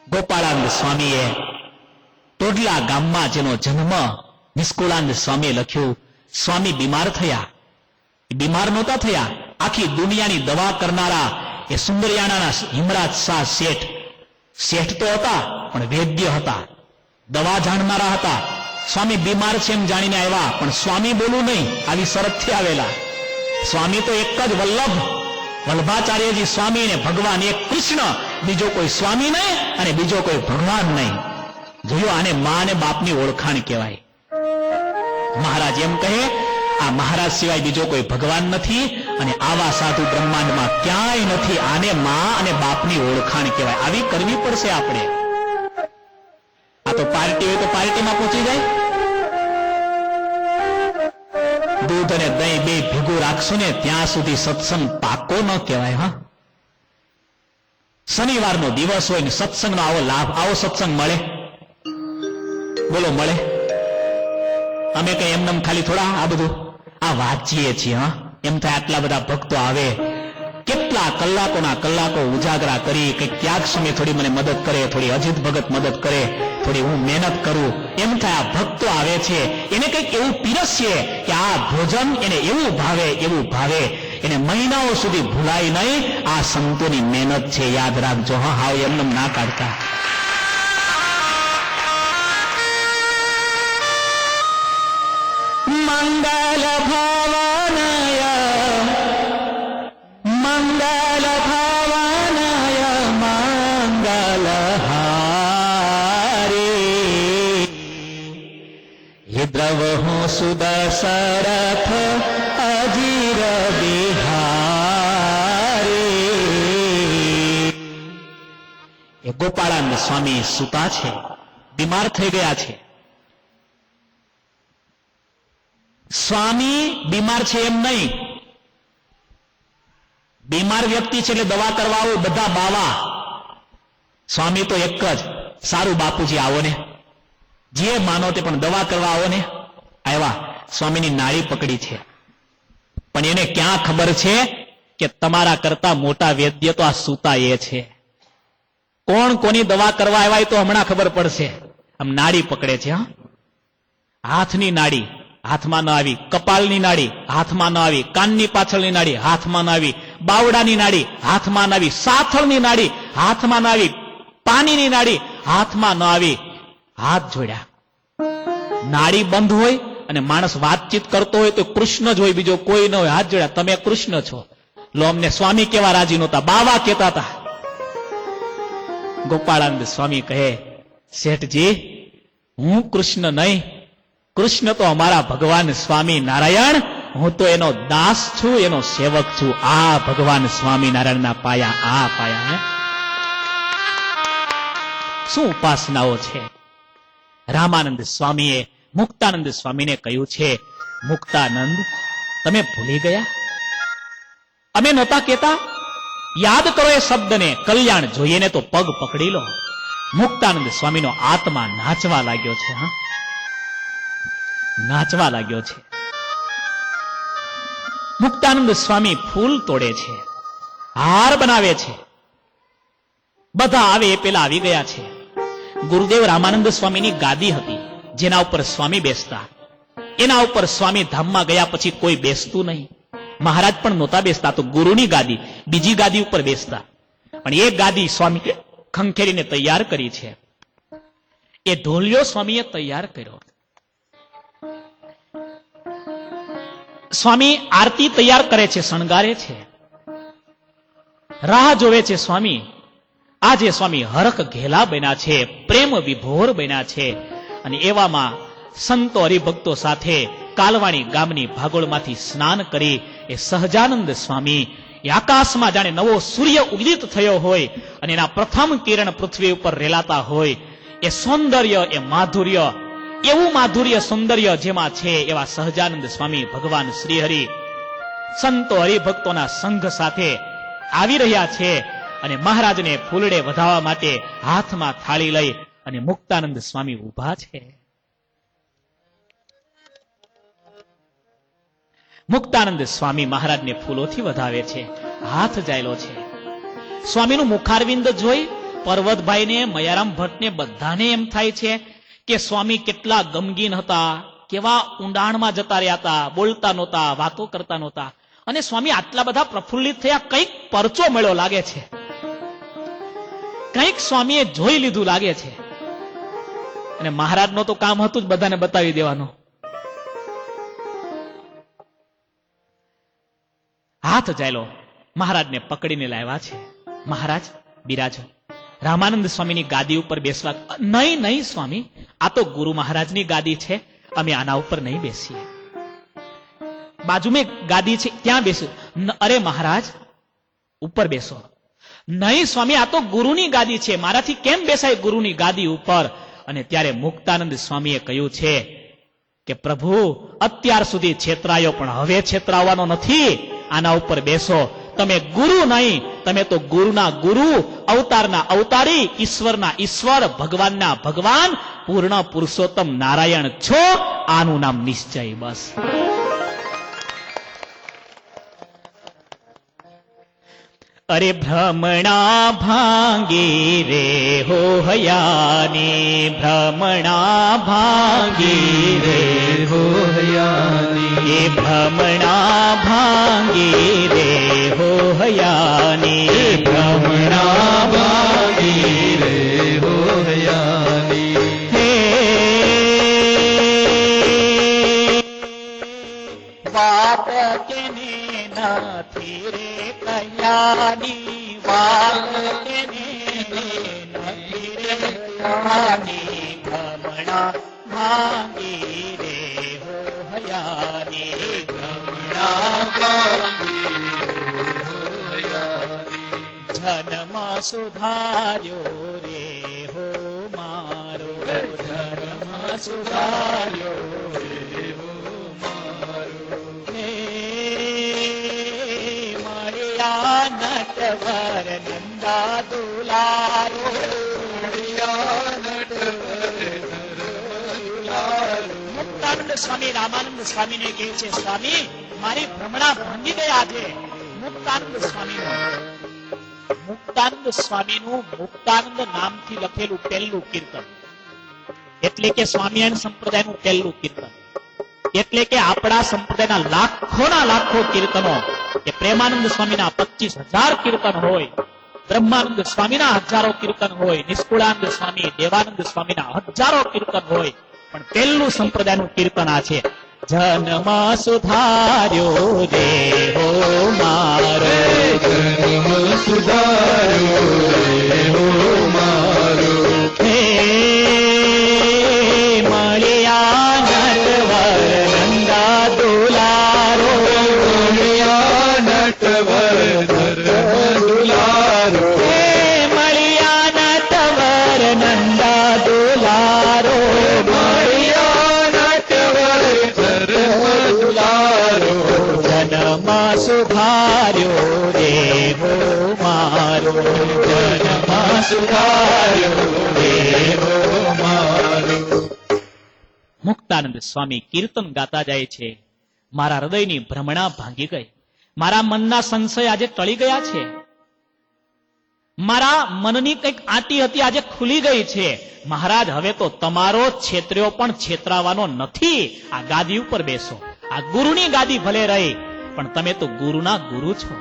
[SPEAKER 1] ગોપાળાનંદ સ્વામીએ ટોડલા ગામમાં જેનો જન્મ નિષ્કુળાનંદ સ્વામીએ લખ્યું. સ્વામી બીમાર થયા. બીમાર નહોતા થયા. આખી દુનિયાની દવા કરનારા એ સુંદરિયાણાના હિમરાજ શાહ શેઠ. શેઠ તો હતા પણ વૈદ્ય હતા, દવા જાણનારા હતા. સ્વામી બીમાર છે એમ જાણીને આવ્યા પણ સ્વામી બોલું નહીં, આવી શરતથી આવેલા. સ્વામી તો એક જ વલ્લભાચાર્યજી સ્વામી ને ભગવાન એક કૃષ્ણ, બીજો કોઈ સ્વામી નહીં અને બીજો કોઈ ભગવાન નહીં. જોયું, આને મા અને બાપની ઓળખાણ કહેવાય. મહારાજ એમ કહે આ મહારાજ સિવાય બીજો કોઈ ભગવાન નથી અને આવા સાધુ બ્રહ્માંડમાં ક્યાંય નથી. આને મા અને બાપની ઓળખાણ કહેવાય. આવી કરવી પડશે આપણે. આ તો પાર્ટી હોય તો પાર્ટીમાં પહોંચી જાય. દૂધ અને દહીં બે ભેગું રાખશો ને ત્યાં સુધી સત્સંગ પાકો ન કહેવાય. હા, શનિવારનો દિવસ હોય ને સત્સંગનો આવો લાભ, આવો સત્સંગ મળે? બોલો, મળે? અમે કઈ એમને ખાલી થોડા આ બધું આ વાંચીએ છીએ. હા, એમ થાય આટલા બધા ભક્તો આવે, કેટલા કલાકોના કલાકો ઉજાગરા કરી, કઈક ત્યાગ સમય થોડી મને મદદ કરે, થોડી અજીત ભગત મદદ કરે, થોડી હું મહેનત કરું. એમ થાય આ ભક્તો આવે છે એને કઈક એવું પીરસીએ કે આ ભોજન એને એવું ભાવે એને મહિનાઓ સુધી ભૂલાય નહીં. આ સંતોની મહેનત છે, યાદ રાખજો. હા, હાવ એમને ના કાઢતા. મંગલ ભવનય મંગલ ભવનય મંગલ હારી, હે દ્રવહો સુદશરથ અજીર બિહારી. એ ગોપાળાનંદ સ્વામી સૂતા છે, બીમાર થઈ ગયા છે. સ્વામી બીમાર છે એમ નહીં. બીમાર વ્યક્તિ છે એટલે દવા કરવા આવો બધા બાવા. સ્વામી તો એક જ, સારું બાપુજી આવો ને, જે માનો તે પણ દવા કરવા આવો ને. આવ્યા, સ્વામીની નાળી પકડી છે. પણ એને ક્યાં ખબર છે કે તમારા કરતા મોટા વૈદ્ય તો આ સૂતા એ છે. કોણ કોની દવા કરવા આવ્યા તો હમણાં ખબર પડશે. આમ નાળી પકડે છે. હા, હાથની નાળી હાથમાં ન આવી, કપાળની નાળી હાથમાં ન આવી, કાનની પાછળની નાળી હાથમાં ન આવી, બાવડાની નાળી હાથમાં ન આવી, સાથળની નાળી હાથમાં ન આવી, પાણીની નાળી હાથમાં ન આવી. હાથ જોડ્યા. નાળી બંધ હોય અને માણસ વાતચીત કરતો હોય તો કૃષ્ણ જ હોય, બીજો કોઈ ન હોય. હાથ જોડ્યા, તમે કૃષ્ણ છો. લો, અમને સ્વામી કેવા રાજી નહોતા, બાવા કહેતા હતા. ગોપાળાનંદ સ્વામી કહે, શેઠજી હું કૃષ્ણ નહીં, કૃષ્ણ તો અમારા ભગવાન સ્વામી નારાયણ, હું તો એનો દાસ છું, એનો સેવક છું. આ ભગવાન સ્વામિનારાયણના પાયા, આ પાયા. શું ઉપાસનાઓ છે. રામાનંદ સ્વામીએ મુક્તાનંદ સ્વામીને કહ્યું છે, મુક્તાનંદ તમે ભૂલી ગયા? અમે નહોતા કહેતા? યાદ કરો એ શબ્દને. કલ્યાણ જોઈએ ને તો પગ પકડી લો. મુક્તાનંદ સ્વામીનો આત્મા નાચવા લાગ્યો છે. હા, નાચવા લાગ્યો છે. મુક્તાનંદ સ્વામી ફૂલ તોડે છે, હાર બનાવે છે. બધા આવે એ પેલા આવી ગયા છે. ગુરુદેવ રામાનંદ સ્વામીની ગાદી હતી, જેના ઉપર સ્વામી બેસતા. એના ઉપર સ્વામી ધામમાં ગયા પછી કોઈ બેસતું નહીં. મહારાજ પણ નહોતા બેસતા, તો ગુરુની ગાદી, બીજી ગાદી ઉપર બેસતા. પણ એ ગાદી સ્વામી ખંખેરીને તૈયાર કરી છે. એ ઢોલિયો સ્વામીએ તૈયાર કર્યો. સ્વામી આરતી તૈયાર કરે છે, શણગારે છે, રાહ જોવે છે સ્વામી. આજે સ્વામી હરખ ઘેલા બન્યા છે, પ્રેમ વિભોર બન્યા છે. અને એવામાં સંતો હરિભક્તો સાથે કાલવાણી ગામની ભાગોળમાંથી સ્નાન કરી એ સહજાનંદ સ્વામી એ આકાશમાં જાણે નવો સૂર્ય ઉદિત થયો હોય અને એના પ્રથમ કિરણ પૃથ્વી ઉપર રેલાતા હોય. એ સૌંદર્ય, એ માધુર્ય, એવું માધુર્ય સૌંદર્ય જેમાં છે એવા સહજાનંદ સ્વામી ભગવાન શ્રીહરિ સંતો હરિભક્તોના સંઘ સાથે આવી રહ્યા છે. અને મહારાજને ફૂલડે વધાવવા માટે હાથમાં થાળી લઈ અને મુક્તાનંદ સ્વામી ઊભા છે. મુક્તાનંદ સ્વામી મહારાજને ફૂલોથી વધાવે છે, હાથ જાયલો છે. સ્વામીનું મુખારવિંદ જોઈ પર્વતભાઈને, મયારામ ભટ્ટને બધાને એમ થાય છે કે સ્વામી કેટલા ગમગીન હતા, કેવા ઊંડાણમાં જતા રહ્યા હતા, બોલતા નહોતા, વાતો કરતા નહોતા. અને સ્વામી આટલા બધા પ્રફુલ્લિત થયા, કંઈક પરચો મળ્યો લાગે છે, કંઈક સ્વામીએ જોઈ લીધું લાગે છે. અને મહારાજનો તો કામ હતું જ બધાને બતાવી દેવાનું. હાથ જાયલો મહારાજને પકડીને લાવ્યા છે. મહારાજ બિરાજો. રામાનંદ સ્વામીની ગાદી ઉપર બેસવા. નહીં નહીં સ્વામી, આ તો ગુરુ મહારાજની ગાદી છે, અમે આના ઉપર નહીં બેસીએ. બાજુમાં ગાદી છે ત્યાં બેસો. અરે મહારાજ ઉપર બેસો. નહીં સ્વામી, આ તો ગુરુની ગાદી છે, મારાથી કેમ બેસાય ગુરુની ગાદી ઉપર? અને ત્યારે મુક્તાનંદ સ્વામીએ કહ્યું છે કે પ્રભુ અત્યાર સુધી છેતરાયો, પણ હવે છેતરાવાનો નથી, આના ઉપર બેસો. તમે ગુરુ નહીં, તમે તો ગુરુના ગુરુ, અવતારના અવતારી, ઈશ્વરના ઈશ્વર, ભગવાનના ભગવાન, પૂર્ણ પુરુષોત્તમ નારાયણ છો. આનું નામ નિશ્ચય. બસ. અરે ભ્રમણા ભાંગી રે હો હયાની, ભ્રમણા ભાંગી રે હો હયાની, એ ભ્રમણા ભાંગી રે હો હયાની, ભ્રમણા ભાંગી રે હો હયાની. હે વાત કેને નથી રે કયાની, વાત કેને નથી રે કયાની, ભ્રમણા ભાંગી રે હો હયાની, ભ્રમણા ભાંગી રે હો હયાની. જન્મ સુધાર્યો રે હો મારો, જન્મ સુધાર્યો રે હો મારો. નટવર નંદા દુલારો, મુક્તાનંદ સ્વામી રામાનંદ સ્વામીને કહે છે, સ્વામી મારી ભ્રમણા ભાંગી ગયા છે. મુક્તાનંદ સ્વામીનું મુક્તાનંદ નામથી લખેલું પહેલું કીર્તન, એટલે કે સ્વામિનારાયણ સંપ્રદાયનું પહેલું કીર્તન, એટલે કે આપણા સંપ્રદાયના લાખોના લાખો કીર્તનો, કે પ્રેમાનંદ સ્વામીના 25,000 કીર્તન હોય, બ્રહ્માનંદ સ્વામીના હજારો કીર્તન હોય, નિષ્કુળાનંદ સ્વામી, દેવાનંદ સ્વામીના હજારો કીર્તન હોય, પણ પહેલું સંપ્રદાયનું કીર્તન આ છે. જન્મ સુધાર્યો રે હો મારો, જન્મ સુધાર્યો રે હો મારો. હે મળ્યા નટવર નંદા દુલારો, દુલારો. હે મળ્યા નટવર નંદા દુલારો, મળ્યા નટવર દુલારો. જન્મ સુધાર્યો રે હો મારો, જન્મ સુધાર્યો રે હો મારો. મુક્તાનંદ સ્વામી કીર્તન ગાતા જાય છે. મારા હૃદયની ભ્રમણા ભાંગી ગઈ, મારા મનના સંશય આજે ટળી ગયા છે. મારા મનની કંઈક આંટી હતી, આજે ખુલી ગઈ છે. મહારાજ, હવે તો તમારો છેતર્યો પણ છેતરાવાનો નથી. આ ગાદી ઉપર બેસો. આ ગુરુની ગાદી ભલે રહી, પણ તમે તો ગુરુના ગુરુ છો,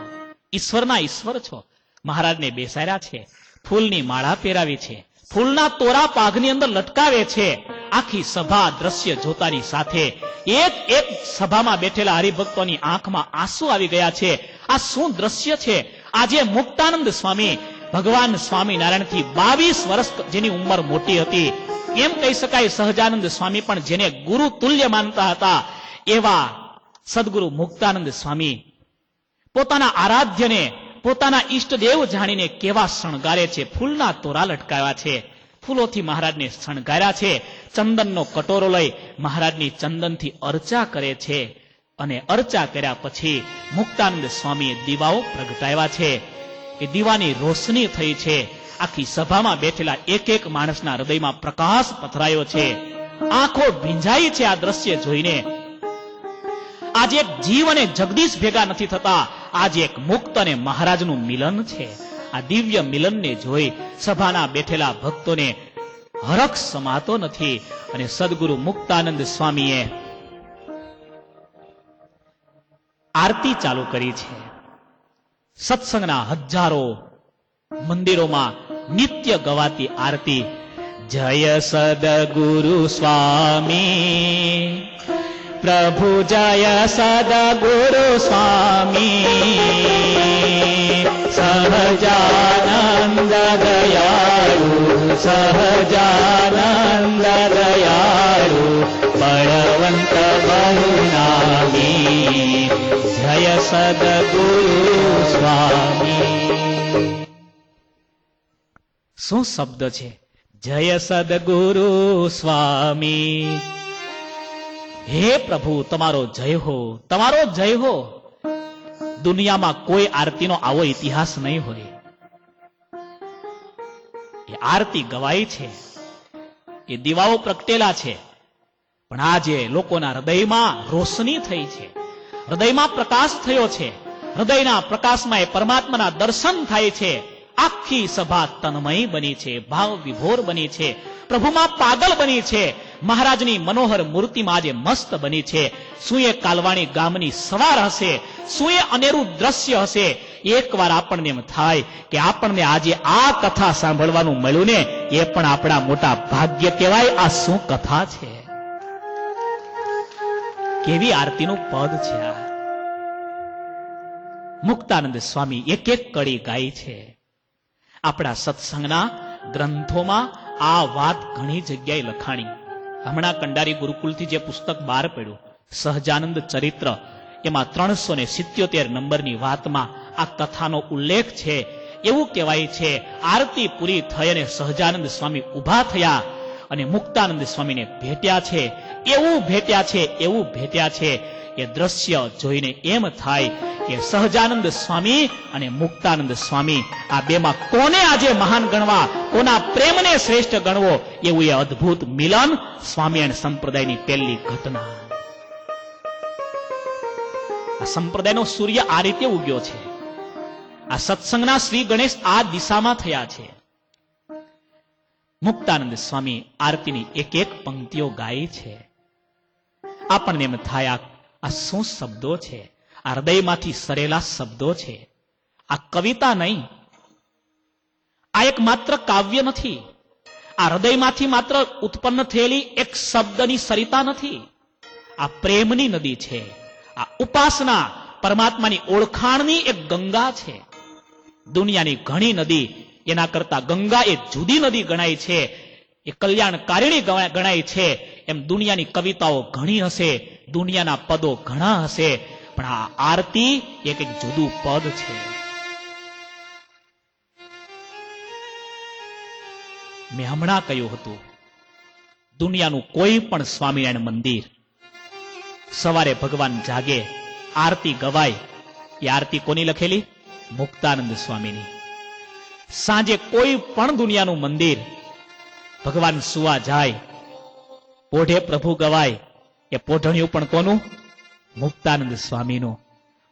[SPEAKER 1] ઈશ્વરના ઈશ્વર છો. મહારાજને બેસાડ્યા છે, ફૂલની માળા પહેરાવી છે, ફૂલના તોરા પાઘની અંદર લટકાવે છે. આખી સભા દ્રશ્ય જોતાની સાથે એક એક સભામાં બેઠેલા હરિભક્તોની આંખમાં આંસુ આવી ગયા છે. આ શું દ્રશ્ય છે! આજે મુક્તાનંદ સ્વામી ભગવાન સ્વામિનારાયણથી 22 વર્ષ જેની ઉંમર મોટી હતી, એમ કહી શકાય સહજાનંદ સ્વામી પણ જેને ગુરુ તુલ્ય માનતા હતા, એવા સદગુરુ મુક્તાનંદ સ્વામી પોતાના આરાધ્યને પોતાના ઈષ્ટદેવ જાણીને કેવા શણગારે છે. ફૂલના તોરા લટકાવ્યા છે, ફૂલોથી મહારાજને શણગાર્યા છે. ચંદનનો કટોરો લઈ મહારાજની ચંદનથી અર્ચા કરે છે, અને અર્ચા કર્યા પછી મુક્તાનંદ સ્વામીએ દીવાઓ પ્રગટાવ્યા છે. એ દીવાની રોશની થઈ છે. આખી સભામાં બેઠેલા એક એક માણસના હૃદયમાં પ્રકાશ પથરાયો છે. આંખો ભીંજાઈ છે આ દ્રશ્ય જોઈને. આજે એક જીવ અને જગદીશ ભેગા નથી થતા, આજે એક મુક્ત અને મહારાજનું મિલન છે. આ દિવ્ય મિલનને જોઈ સભાના બેઠેલા ભક્તોને હરખ સમાતો નથી. અને સદગુરુ મુક્તાનંદ સ્વામીએ આરતી ચાલુ કરી છે. સત્સંગના હજારો મંદિરોમાં નિત્ય ગવાતી આરતી, જય સદગુરુ સ્વામી પ્રભુ, જય સદગુરુ સ્વામી સહજાનંદ દયાળુ, સહજાનંદ દયાળુ બળવંત બહુનામી, જય સદગુરુ સ્વામી. શું શબ્દ છે! જય સદગુરુ સ્વામી. હે પ્રભુ, તમારો જય હો, તમારો જય હો. દુનિયામાં કોઈ આરતીનો આવો ઇતિહાસ નહીં હોય. એ આરતી ગવાઈ છે, એ દીવાઓ પ્રગટેલા છે, પણ આજે લોકોના હૃદયમાં રોશની થઈ છે, હૃદયમાં પ્રકાશ થયો છે. હૃદયના પ્રકાશમાં એ પરમાત્માના દર્શન થાય છે. આખી સભા તન્મય બની છે, ભાવ વિભોર બની છે, પ્રભુમાં પાગલ બની છે. મહારાજની મનોહર મૂર્તિમાં આજે મસ્ત બની છે. શું એ કાલવાણી ગામની સવાર હશે, શું એ અનેરું દ્રશ્ય હશે. એકવાર આપણને એમ થાય કે આપણને આજે આ કથા સાંભળવાનું મળ્યું ને, એ પણ આપણા મોટા ભાગ્ય કહેવાય. આ શું કથા છે! કેવી આરતીનું પદ છે આ! મુક્તાનંદ સ્વામી એક એક કડી ગાય છે. આપણા સત્સંગના ગ્રંથોમાં આ વાત ઘણી જગ્યાએ લખાણી. હમણાં કંડારી ગુરુકુલથી જે પુસ્તક બહાર પડ્યું, સહજાનંદ ચરિત્ર, એમાં 377 નંબરની વાતમાં આ કથાનો ઉલ્લેખ છે. એવું કહેવાય છે, આરતી પૂરી થઈ અને સહજાનંદ સ્વામી ઊભા થયા અને મુક્તાનંદ સ્વામીને ભેટ્યા છે. એવું ભેટ્યા છે, એવું ભેટ્યા છે. એ દ્રશ્ય જોઈને એમ થાય કે સહજાનંદ સ્વામી અને મુક્તાનંદ સ્વામી, આ બેમાં કોને આજે મહાન ગણવા, કોના પ્રેમને શ્રેષ્ઠ ગણવો, એવું એ અદ્ભુત મિલન સ્વામિનારાયણ સંપ્રદાયની પહેલી ઘટના. આ સંપ્રદાયનો સૂર્ય આ રીતે ઉગ્યો છે. આ સત્સંગના શ્રી ગણેશ આ દિશામાં થયા છે. મુક્તાનંદ સ્વામી આરતીની એક એક પંક્તિઓ ગાય છે. આપણને એમ થાય આ શું શબ્દો છે! આ હૃદયમાંથી સરેલા શબ્દો છે. આ કવિતા નહીં, આ એક માત્ર કાવ્ય નથી, આ હૃદયમાંથી માત્ર ઉત્પન્ન થયેલી એક શબ્દની સરિતા નથી. આ પ્રેમની નદી છે. આ ઉપાસના પરમાત્માની ઓળખાણની એક ગંગા છે. દુનિયાની ઘણી નદી એના કરતા ગંગા એ જુદી નદી ગણાય છે, એ કલ્યાણકારિણી ગણાય છે. એમ દુનિયાની કવિતાઓ ઘણી હશે, દુનિયાના પદો ઘણા હશે, પણ આ આરતી એક એક જુદું પદ છે. મેં હમણાં કહ્યું હતું, દુનિયાનું કોઈ પણ સ્વામિનારાયણ મંદિર સવારે ભગવાન જાગે, આરતી ગવાય. એ આરતી કોની લખેલી? મુક્તાનંદ સ્વામીની. સાંજે કોઈ પણ દુનિયાનું મંદિર ભગવાન સુવા જાય, પોઢે પ્રભુ ગવાય, એ પોઢણિયું પણ કોનું? મુક્તાનંદ સ્વામીનું.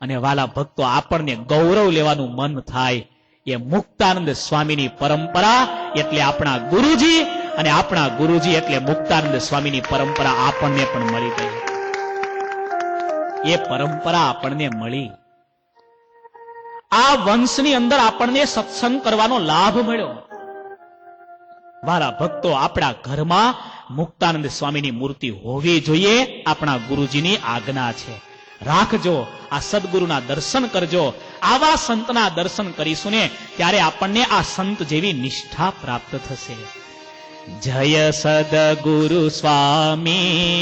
[SPEAKER 1] અને વાલા ભક્તો, આપણને ગૌરવ લેવાનું મન થાય એ મુક્તાનંદ સ્વામીની પરંપરા એટલે આપણા ગુરુજી, અને આપણા ગુરુજી એટલે મુક્તાનંદ સ્વામીની પરંપરા આપણને પણ મળી ગઈ. એ પરંપરા આપણને મળી. આ વંશની અંદર આપણને સત્સંગ કરવાનો લાભ મળ્યો. મારા ભક્તો, આપણા ઘરમાં મુક્તાનંદ સ્વામીની મૂર્તિ હોવી જોઈએ, આપણા ગુરુજીની આજ્ઞા છે. રાખજો, આ સદગુરુના દર્શન કરજો. આવા સંતના દર્શન કરીશું ને ત્યારે આપણને આ સંત જેવી નિષ્ઠા પ્રાપ્ત થશે. જય સદગુરુ સ્વામી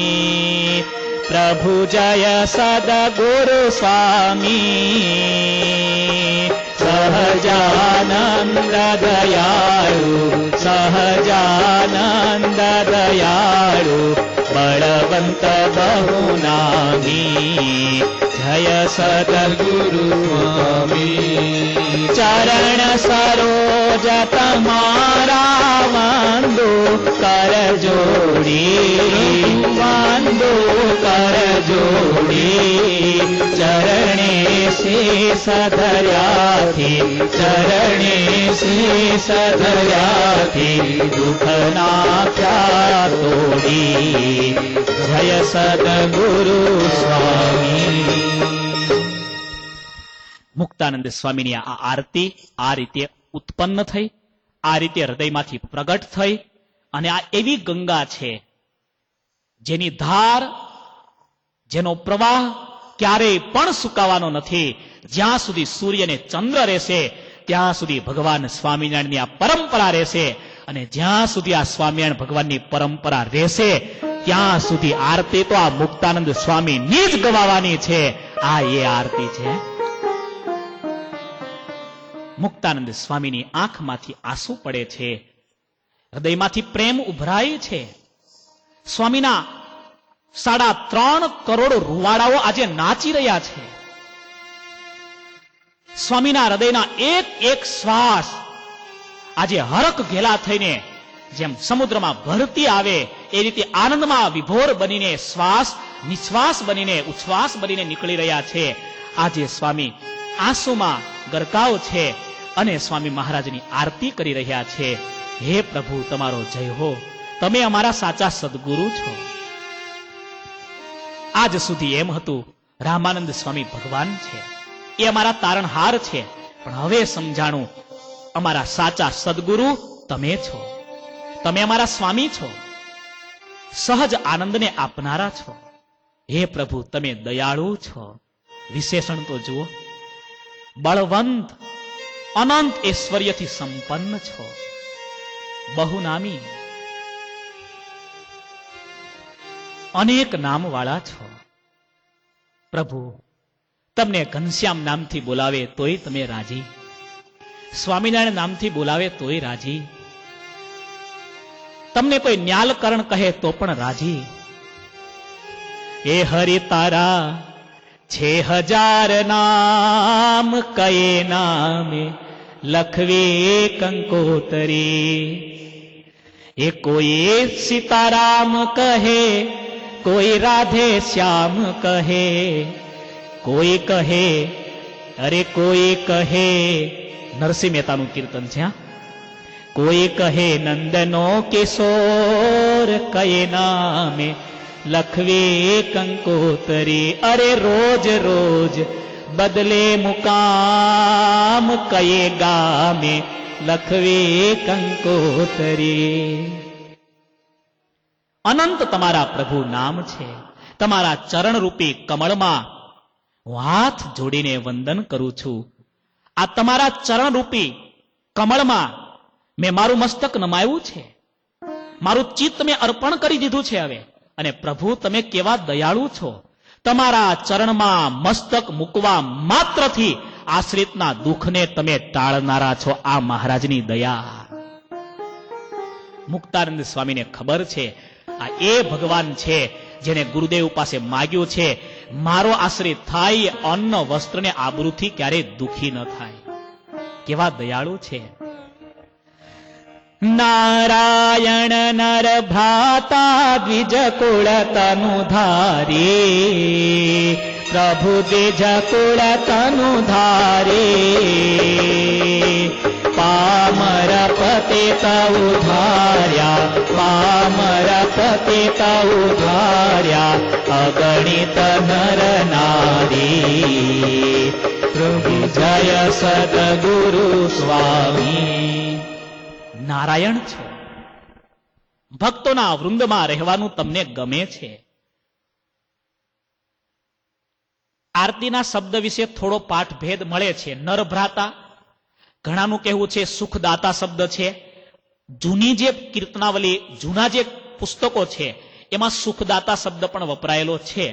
[SPEAKER 1] પ્રભુ, જય સદગુરુ સ્વામી. સહજાનંદ દયાળુ, સહજાનંદ દયાળુ, બળવંત બહુ નામી. જય સદગુરુ સ્વામી. ચરણ સરોજ તમારા વંદો કર જોડી, વંદો કર જોડી. ચરણે શેષ ધર્યાથી, ચરણે શેષ ધર્યાથી, દુઃખ નાખ્યા તોડી. જય સદગુરુ સ્વામી. મુક્તાનંદ સ્વામીની આ આરતી આ રીતે ઉત્પન્ન થઈ, આ રીતે હૃદયમાંથી પ્રગટ થઈ. અને આ એવી ગંગા છે જેની ધાર, જેનો પ્રવાહ ક્યારેય પણ સુકાવાનો નથી. જ્યાં સુધી સૂર્ય અને ચંદ્ર રહેશે ત્યાં સુધી ભગવાન સ્વામિનારાયણની આ પરંપરા રહેશે. અને જ્યાં સુધી આ સ્વામિનારાયણ ભગવાનની પરંપરા રહેશે ત્યાં સુધી આરતી તો આ મુક્તાનંદ સ્વામીની જ ગવાવાની છે. આ એ આરતી છે. મુક્તાનંદ સ્વામીની આંખમાંથી આંસુ પડે છે, હૃદયમાંથી પ્રેમ ઉભરાય છે. સ્વામીના 3.5 કરોડ રૂવાડાઓ આજે નાચી રહ્યા છે. સ્વામીના હૃદયના એક એક શ્વાસ આજે હરખ ઘેલા થઈને જેમ સમુદ્રમાં ભરતી આવે એ રીતે આનંદમાં વિભોર બનીને શ્વાસ નિશ્વાસ બનીને ઉચ્છ્વાસ બનીને નીકળી રહ્યા છે. આજે સ્વામી આંસુમાં ગરકાવ છે અને સ્વામી મહારાજની આરતી કરી રહ્યા છે. હે પ્રભુ, તમારો જય હો. તમે અમારા સાચા સદગુરુ છો. આજ સુધી એમ હતું રામાનંદ સ્વામી ભગવાન છે, એ અમારા તારણહાર છે. પણ હવે સમજાણું, અમારા સાચા સદગુરુ તમે છો. તમે અમારા સ્વામી છો, સહજ આનંદને આપનારા છો. હે પ્રભુ, તમે દયાળુ છો. વિશેષણ તો જુઓ, બળવંત અનંત ઐશ્વર્યથી સંપન્ન છો, બહુનામી અનેક નામવાળા છો. પ્રભુ, તમને ઘનશ્યામ નામથી બોલાવે તોય તમે રાજી, સ્વામિનારાયણ નામથી બોલાવે તોય રાજી, તમને કોઈ ન્યાલકરણ કહે તો પણ રાજી. એ હરિ તારા 6000 નામ, કયે નામે લખવે કંકોતરી. એ કોઈ સીતારામ કહે, કોઈ રાધે શ્યામ કહે, કોઈ કહે, અરે કોઈ કહે, નરસિંહ મહેતાનું કીર્તન છે, કોઈ કહે નંદનો કિશોર, કયે નામે લખવે કંકોતરી. અરે રોજ રોજ બદલે મુકામ, કયે ગામે લખવે કંકોતરી. અનંત તમારા પ્રભુ નામ છે. તમારા ચરણરૂપી કમળમાં હું હાથ જોડીને વંદન કરું છું. આ તમારા ચરણરૂપી કમળમાં મેં મારું મસ્તક નમાયું છે, મારું ચિત્ત મેં અર્પણ કરી દીધું છે. હવે અને પ્રભુ, તમે કેવા દયાળુ છો. તમારા ચરણમાં મસ્તક મૂકવા માત્રથી આશ્રિતના દુઃખને તમે ટાળનારા છો. આ મહારાજની દયા. મુક્તાનંદ સ્વામીને ખબર છે આ એ ભગવાન છે જેને ગુરુદેવ પાસે માગ્યું છે, મારો આશ્રિત થાય, અન્ન વસ્ત્ર ને આબરૂથી ક્યારે દુખી ન થાય. કેવા દયાળુ છે. નારાયણ નર ભ્રાતા દ્વિજ કુળ તનુ ધારી, પ્રભુ દ્વિજ કુળ તનુ ધારી. પામર પતિત ઉધાર્યા, પામર પતિત ઉધાર્યા, અગણિત નર નારી. પ્રભુ જય સદગુરુ સ્વામી. નારાયણ છે, ભક્તોના વૃંદમાં રહેવાનું તમને ગમે છે. આરતીના શબ્દ વિશે થોડો પાઠભેદ મળે છે. નરભ્રાતા, ઘણાનું કહેવું છે સુખદાતા શબ્દ છે. જૂની જે કીર્તનાવલી, જૂના જે પુસ્તકો છે એમાં સુખદાતા શબ્દ પણ વપરાયેલો છે.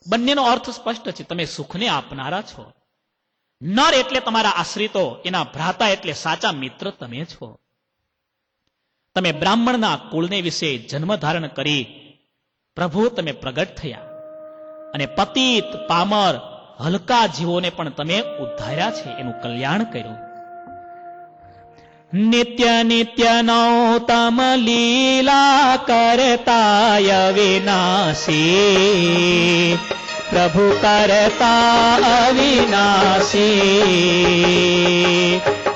[SPEAKER 1] બંનેનો અર્થ સ્પષ્ટ છે, તમે સુખને આપનારા છો. નર એટલે તમારા આશ્રિતો, એના ભ્રાતા એટલે સાચા મિત્ર તમે છો. તમે બ્રાહ્મણના કુળને વિશે જન્મ ધારણ કરી પ્રભુ તમે પ્રગટ થયા, અને પતિત પામર હલકા જીવોને પણ તમે ઉદ્ધાર્યા છે, એનું કલ્યાણ કર્યું. નિત્ય નિત્ય નૌતમ લીલા કરતાય વિનાશી, પ્રભુ કરતા અવિનાશી.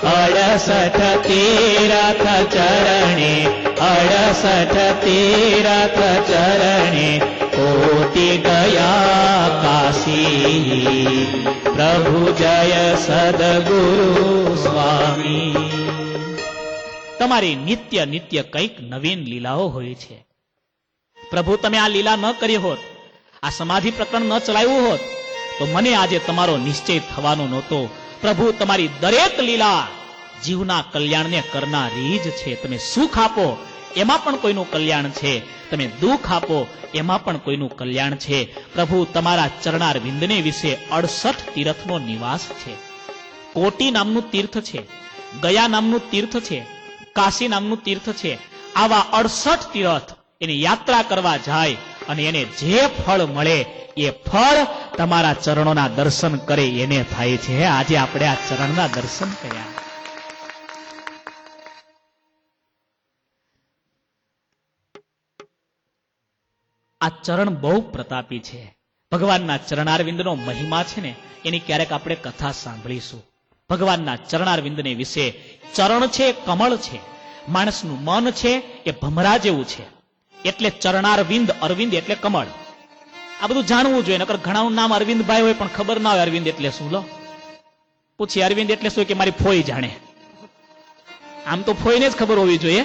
[SPEAKER 1] 68 તીરથ ચરણે, 68 તીરથ ચરણે, કોટી ગયા કાશી. પ્રભુ જય સદગુરુ સ્વામી. તમારી નિત્ય નિત્ય કંઈક નવીન લીલાઓ હોય છે. પ્રભુ તમે આ લીલા ન કરી હોત, આ સમાધિ પ્રકરણ ન ચલાવ્યું હોત, તો મને આજે તમારો નિશ્ચય થવાનો નહોતો. પ્રભુ તમારી દરેક લીલા જીવના કલ્યાણને કરનારી જ છે. તમે સુખ આપો એમાં પણ કોઈનું કલ્યાણ છે, તમે દુઃખ આપો એમાં પણ કોઈનું કલ્યાણ છે. પ્રભુ તમારા ચરણાર વિંદને વિશે 68 તીર્થનો નિવાસ છે. કોટી નામનું તીર્થ છે, ગયા નામનું તીર્થ છે, કાશી નામનું તીર્થ છે. આવા 68 તીર્થ એની યાત્રા કરવા જાય અને એને જે ફળ મળે એ ફળ તમારા ચરણોના દર્શન કરે એને થાય છે. આજે આપણે આ ચરણના દર્શન કર્યા. આ ચરણ બહુ પ્રતાપી છે. ભગવાનના ચરણારવિંદનો મહિમા છે ને, એની ક્યારેક આપણે કથા સાંભળીશું. ભગવાનના ચરણારવિંદને વિશે. ચરણ છે કમળ છે, માણસનું મન છે એ ભમરા જેવું છે, એટલે ચરણારવિંદ, અરવિંદ એટલે કમળ. આ બધું જાણવું જોઈએ, નકર ઘણાનું નામ અરવિંદભાઈ હોય પણ ખબર ના હોય અરવિંદ એટલે શું. લો પૂછી અરવિંદ એટલે શું, કે મારી ફોઈ જાણે. આમ તો ફોઈને જ ખબર હોવી જોઈએ.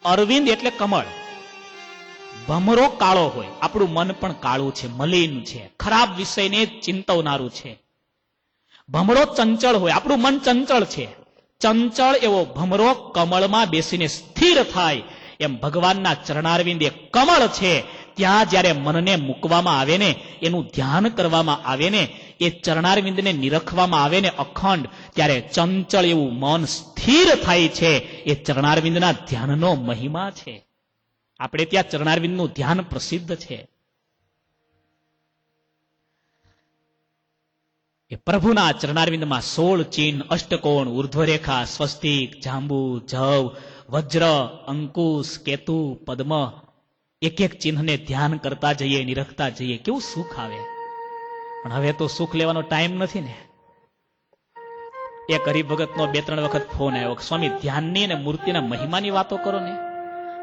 [SPEAKER 1] અરવિંદ એટલે કમળ. ભમરો કાળો હોય, આપણું મન પણ કાળું છે, મલિન છે, ખરાબ વિષયને ચિંતવનારું છે. ભમરો ચંચળ હોય, આપણું મન ચંચળ છે. ચંચળ એવો ભમરો કમળમાં બેસીને સ્થિર થાય, એમ ભગવાનના ચરણારવિંદ એ કમળ છે. ત્યાં જ્યારે મનને મૂકવામાં આવે ને, એનું ધ્યાન કરવામાં આવે ને, એ ચરણારવિંદને નિરખવામાં આવે ને અખંડ, ત્યારે ચંચળ એવું મન સ્થિર થાય છે. એ ચરણારવિંદના ધ્યાનનો મહિમા છે. આપણે ત્યાં ચરણારવિંદનું ધ્યાન પ્રસિદ્ધ છે. એ પ્રભુના ચરણારવિંદમાં 16 ચિહ્ન, અષ્ટકોણ, ઉર્ધ્વરેખા, સ્વસ્તિક, જાંબુ, જવ, વજ્ર, અંકુશ, કેતુ, પદ્મ, એક એક ચિહ્નને ધ્યાન કરતા જઈએ, નિરખતા જઈએ, કેવું સુખ આવે. પણ હવે તો સુખ લેવાનો ટાઈમ નથી ને. એક હરિભગતનો 2-3 વખત ફોન આવ્યો, સ્વામી ધ્યાનની અને મૂર્તિના મહિમાની વાતો કરો ને.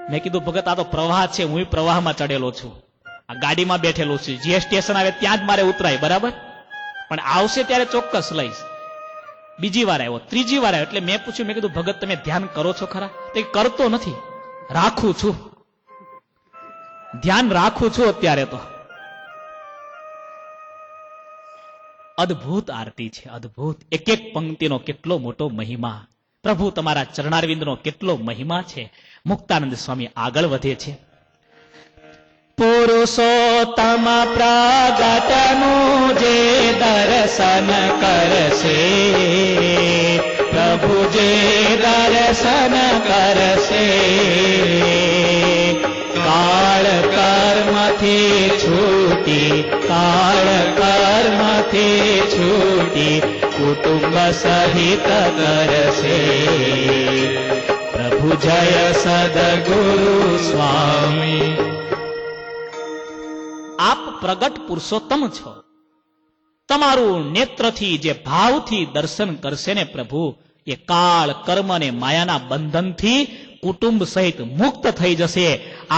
[SPEAKER 1] મેં કીધું ભગત આ તો પ્રવાહ છે, હું પ્રવાહમાં ચડેલો છું, આ ગાડીમાં બેઠેલો છું, જે સ્ટેશન આવે ત્યાં જ મારે ઉતરાય, બરાબર, પણ આવશે ત્યારે ચોક્કસ લઈશ. બીજી વાર આવ્યો, ત્રીજી વાર આવ્યો, એટલે મેં પૂછ્યું, મેં કીધું ભગત તમે ધ્યાન કરો છો ખરા? તો કરતો નથી, રાખું છું, ધ્યાન રાખું છું અત્યારે તો. અદ્ભુત આરતી છે, અદ્ભુત. એક એક પંક્તિનો કેટલો મોટો મહિમા. પ્રભુ તમારા ચરણારવિંદનો કેટલો મહિમા છે. મુક્તાનંદ સ્વામી આગળ વધે છે. પુરુષોત્તમ પ્રગટનું જે દર્શન કરશે, પ્રભુ જે દર્શન કરશે, કાળ કર્મથી છૂટી, કાળ કર્મથી છૂટી, કુટુંબ સહિત કરશે. પ્રભુ જય સદગુરુ સ્વામી. આપ પ્રગટ પુરુષોત્તમ છો. તમારું નેત્રથી જે ભાવથી દર્શન કરશે ને પ્રભુ, એ કાળ કર્મ અને માયાના બંધનથી કુટુંબ સહિત મુક્ત થઈ જશે.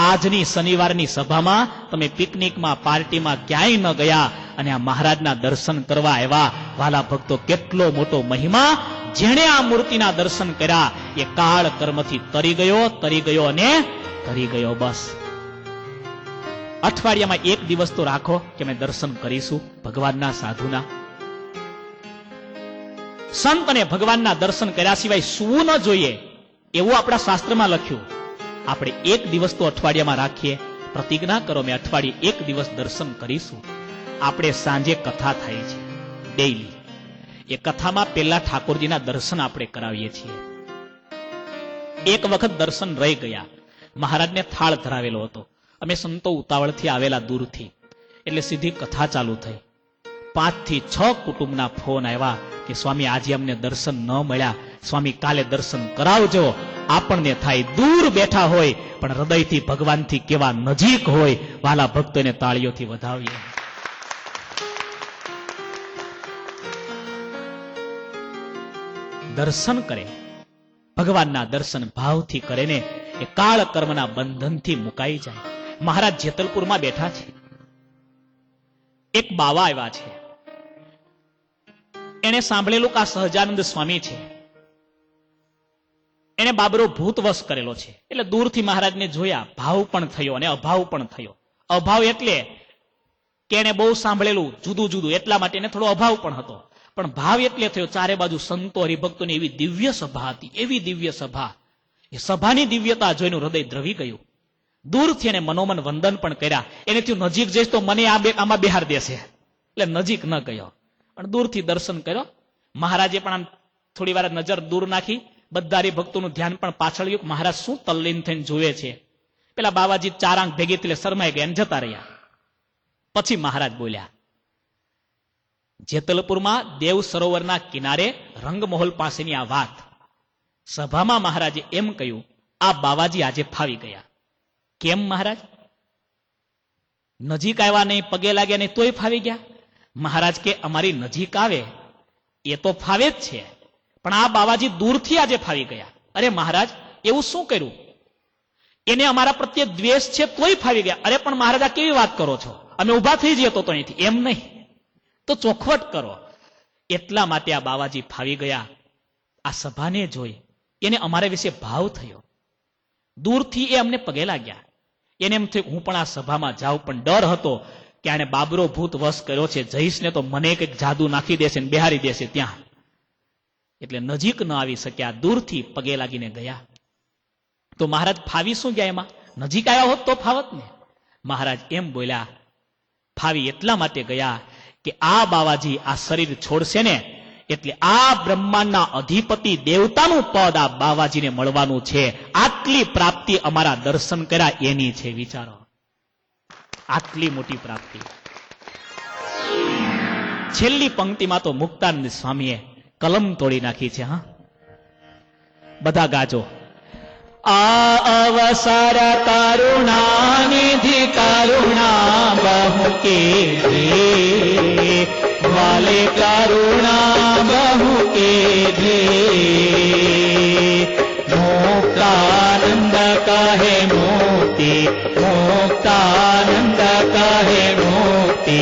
[SPEAKER 1] આજની શનિવારની સભામાં તમે પિકનિકમાં પાર્ટીમાં ક્યાંય ન ગયા અને આ મહારાજના દર્શન કરવા આવ્યા. વાલા ભક્તો, કેટલો મોટો મહિમા. જેણે આ મૂર્તિના દર્શન કર્યા એ કાળ કર્મથી તરી ગયો અને તરી ગયો. બસ અઠવાડિયામાં એક દિવસ તો રાખો કે અમે દર્શન કરીશું ભગવાનના સાધુના. સંત અને ભગવાનના દર્શન કર્યા સિવાય સૂવું ન જોઈએ એવું આપણા શાસ્ત્રમાં લખ્યું. આપણે એક દિવસ તો અઠવાડિયામાં રાખીએ. પ્રતિજ્ઞા કરો, મેં અઠવાડિયે એક દિવસ દર્શન કરીશું. આપણે સાંજે કથા થાય છે ડેઈલી. એ કથામાં પહેલા ઠાકોરજીના દર્શન આપણે કરાવીએ છીએ. એક વખત દર્શન રહી ગયા. મહારાજને થાળ ધરાવેલો હતો. અમે સંતો ઉતાવળથી આવેલા દૂરથી, એટલે સીધી કથા ચાલુ થઈ. 5 થી 6 કુટુંબના ફોન આવ્યા કે સ્વામી આજે અમને દર્શન ન મળ્યા, સ્વામી કાલે દર્શન કરાવજો. આપણને થાય દૂર બેઠા હોય પણ હૃદયથી ભગવાનથી કેવા નજીક હોય. વાલા ભક્તોને તાળીઓથી વધાવીએ. દર્શન કરે, ભગવાનના દર્શન ભાવથી કરે ને એ કાળ કર્મના બંધનથી મુકાઈ જાય. મહારાજ જેતલપુરમાં બેઠા છે. એક બાવા આવ્યા છે. એને સાંભળેલું કે આ સહજાનંદ સ્વામી છે. એને બાબરો ભૂતવશ કરેલો છે. એટલે દૂરથી મહારાજને જોયા, ભાવ પણ થયો અને અભાવ પણ થયો. અભાવ એટલે કે એને બહુ સાંભળેલું જુદું જુદું, એટલા માટે એને થોડો અભાવ પણ હતો. પણ ભાવ એટલે થયો ચારે બાજુ સંતો હરિભક્તોની એવી દિવ્ય સભા હતી, એવી દિવ્ય સભા. એ સભાની દિવ્યતા જોઈને હૃદય દ્રવી ગયું. દૂરથી એને મનોમન વંદન પણ કર્યા. એને થયું નજીક જઈશ તો મને આમાં બિહાર દેશે, એટલે નજીક ન ગયો પણ દૂરથી દર્શન કર્યો. મહારાજે પણ આમ થોડી વાર નજર દૂર નાખી. બધા હરિભક્તોનું ધ્યાન પણ પાછળ ગયું. મહારાજ શું તલ્લીન થઈને જોવે છે. પેલા બાવાજી 4 આંખ ભેગી એટલે શરમાઈ ગયા અને જતા રહ્યા. પછી મહારાજ બોલ્યા, જેતલપુરમાં દેવ સરોવરના કિનારે રંગમહોલ પાસેની આ વાત. સભામાં મહારાજે એમ કહ્યું, આ બાવાજી આજે ફાવી ગયા. કેમ મહારાજ? નજીક આવ્યા નહીં, પગે લાગ્યા નહીં, તોય ફાવી ગયા? મહારાજ કે અમારી નજીક આવે એ તો ફાવે જ છે, પણ આ બાવાજી દૂરથી આજે ફાવી ગયા. અરે મહારાજ એવું શું કર્યું? એને અમારા પ્રત્યે દ્વેષ છે તોય ફાવી ગયા. અરે પણ મહારાજ આ કેવી વાત કરો છો? અમે ઉભા થઈ જઈએ તો અહીંથી. એમ નહીં તો ચોખવટ કરો. એટલા માટે આ બાવાજી ફાવી ગયા. આ સભાને જોઈ એને અમારા વિશે ભાવ થયો. દૂરથી એ અમને પગે લાગ્યા. એને એમ થયું હું પણ આ સભામાં જાઉં, પણ ડર હતો કે આને બાબરો ભૂત વશ કર્યો છે, જઈશ ને તો મને કંઈક જાદુ નાખી દેશે ને બેહારી દેશે ત્યાં. એટલે નજીક ન આવી શક્યા, દૂરથી પગે લાગીને ગયા. તો મહારાજ ફાવી શું ગયા એમાં? નજીક આવ્યા હોત તો ફાવત ને. મહારાજ એમ બોલ્યા, ફાવી એટલા માટે ગયા કે આ બાવાજી આ શરીર છોડશે ને એટલે આ બ્રહ્માંડના અધિપતિ દેવતાનું પદ આ બાવાજીને મળવાનું છે. આટલી પ્રાપ્તિ અમારા દર્શન કર્યા એની છે. વિચારો, આટલી મોટી પ્રાપ્તિ. છેલ્લી પંક્તિમાં તો મુક્તાનંદ સ્વામીએ કલમ તોડી નાખી છે. હા, બધા ગાજો. આ અવસર કરુણા નિધિ કરુણા બહુ કે વાલે કરુણા બહુ કે મુક્તાનંદ કહે મુક્તિ, મુક્તાનંદ કહે મુક્તિ,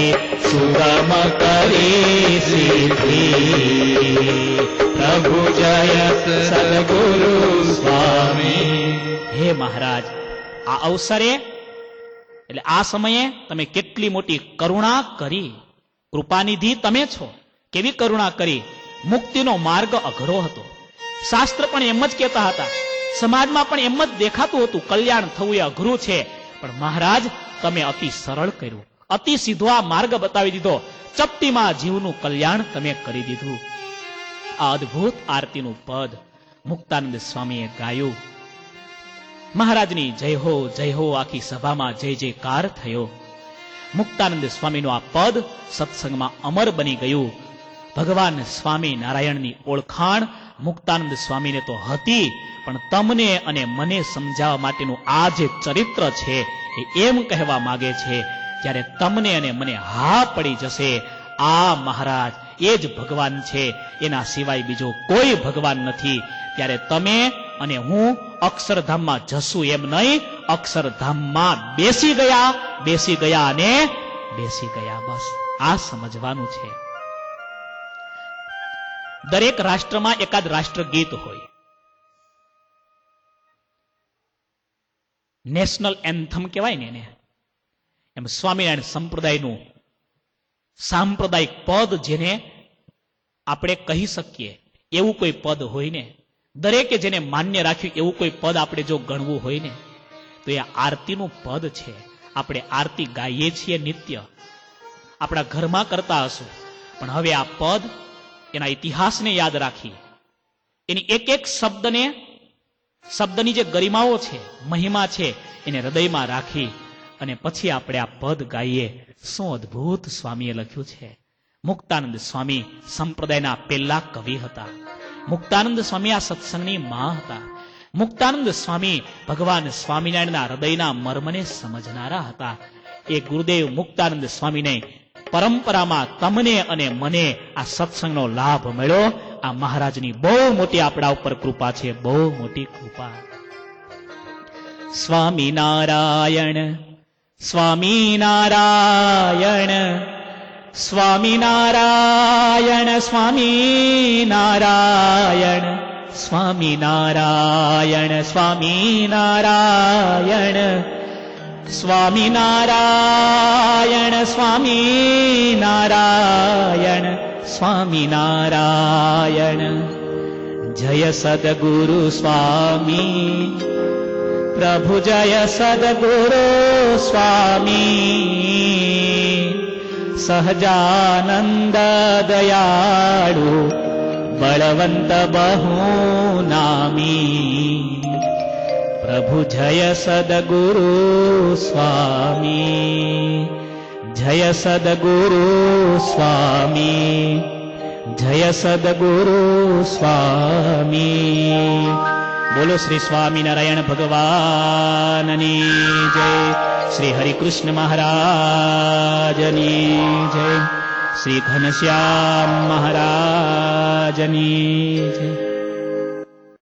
[SPEAKER 1] સુગમ કરી સિદ્ધિ. પ્રભુ જય સદગુરુ સ્વામી. હે મહારાજ, આ અવસરે એટલે આ સમયે તમે કેટલી મોટી કરુણા કરી. કૃપાનિધિ તમે છો. કેવી કરુણા કરી. મુક્તિનો માર્ગ અઘરો હતો. શાસ્ત્ર પણ એમ જ કહેતા હતા, સમાજમાં પણ એમ જ દેખાતું હતું, કલ્યાણ થવું એ અઘરું છે. પણ મહારાજ તમે અતિ સરળ કર્યું, અતિ સીધો આ માર્ગ બતાવી દીધો. ચપટીમાં જીવનું કલ્યાણ તમે કરી દીધું. આ અદ્ભુત આરતીનું પદ મુક્તાનંદ સ્વામીએ ગાયું. મહારાજની જય હો આખી સભામાં જય જયકાર થયો. મુક્તાનંદ સ્વામીનું આ પદ સત્સંગમાં અમર બની ગયું. ભગવાન સ્વામી નારાયણની ઓળખાણ મુક્તાનંદ સ્વામીને તો હતી, પણ તમને અને મને સમજાવવા માટેનું આ જે ચરિત્ર છે એ એમ કહેવા માંગે છે, જ્યારે તમને અને મને હા પડી જશે આ મહારાજ એ જ ભગવાન છે, એના સિવાય બીજો કોઈ ભગવાન નથી, ત્યારે તમે અને હું અક્ષરધામમાં જશું એમ નહીં, અક્ષરધામમાં બેસી ગયા અને બેસી ગયા. બસ આ સમજવાનું છે. દરેક રાષ્ટ્રમાં એકાદ રાષ્ટ્રગીત હોય, નેશનલ એન્થમ કહેવાય ને એને. એમ સ્વામિનારાયણ સંપ્રદાયનું સાંપ્રદાયિક પદ જેને આપણે કહી શકીએ એવું કોઈ પદ હોય ને, દરેકે જેને માન્ય રાખ્યું એવું કોઈ પદ આપણે જો ગણવું હોય ને, તો એ આરતીનું પદ છે. આપણે આરતી ગાઈએ છીએ નિત્ય, આપણા ઘરમાં કરતા હશું, પણ હવે આ પદ એના ઇતિહાસને યાદ રાખી, એની એક એક શબ્દની જે ગરિમાઓ છે, મહિમા છે, એને હૃદયમાં રાખી અને પછી આપણે આ પદ ગાઈએ. શું અદ્ભુત સ્વામીએ લખ્યું છે. મુક્તાનંદ સ્વામી સંપ્રદાયના પહેલા કવિ હતા. મુક્તાનંદ સ્વામી આ સત્સંગની માં હતા. મુક્તાનંદ સ્વામી ભગવાન સ્વામિનારાયણના હૃદયના મર્મને સમજનારા હતા. એ ગુરુદેવ મુક્તાનંદ સ્વામીને પરંપરામાં તમને અને મને આ સત્સંગનો લાભ મળ્યો. આ મહારાજની બહુ મોટી આપણા ઉપર કૃપા છે, બહુ મોટી કૃપા. સ્વામિનારાયણ સ્વામિનારાયણ સ્વામિનારાયણ સ્વામિનારાયણ સ્વામિનારાયણ સ્વામિનારાયણ સ્વામિનારાયણ સ્વામિનારાયણ સ્વામિનારાયણ. જય સદગુરુ સ્વામી પ્રભુ, જય સદગુરુ સ્વામી, સહજાનંદ દયાળુ બળવંત બહુ નામી. પ્રભુ જય સદગુરુ સ્વામી, જય સદગુરુ સ્વામી, જય સદગુરુ સ્વામી. બોલો શ્રી સ્વામિનારાયણ ભગવાનની જય, શ્રી હરિકૃષ્ણ મહારાજની જય, શ્રી ઘનશ્યામ મહારાજની જય.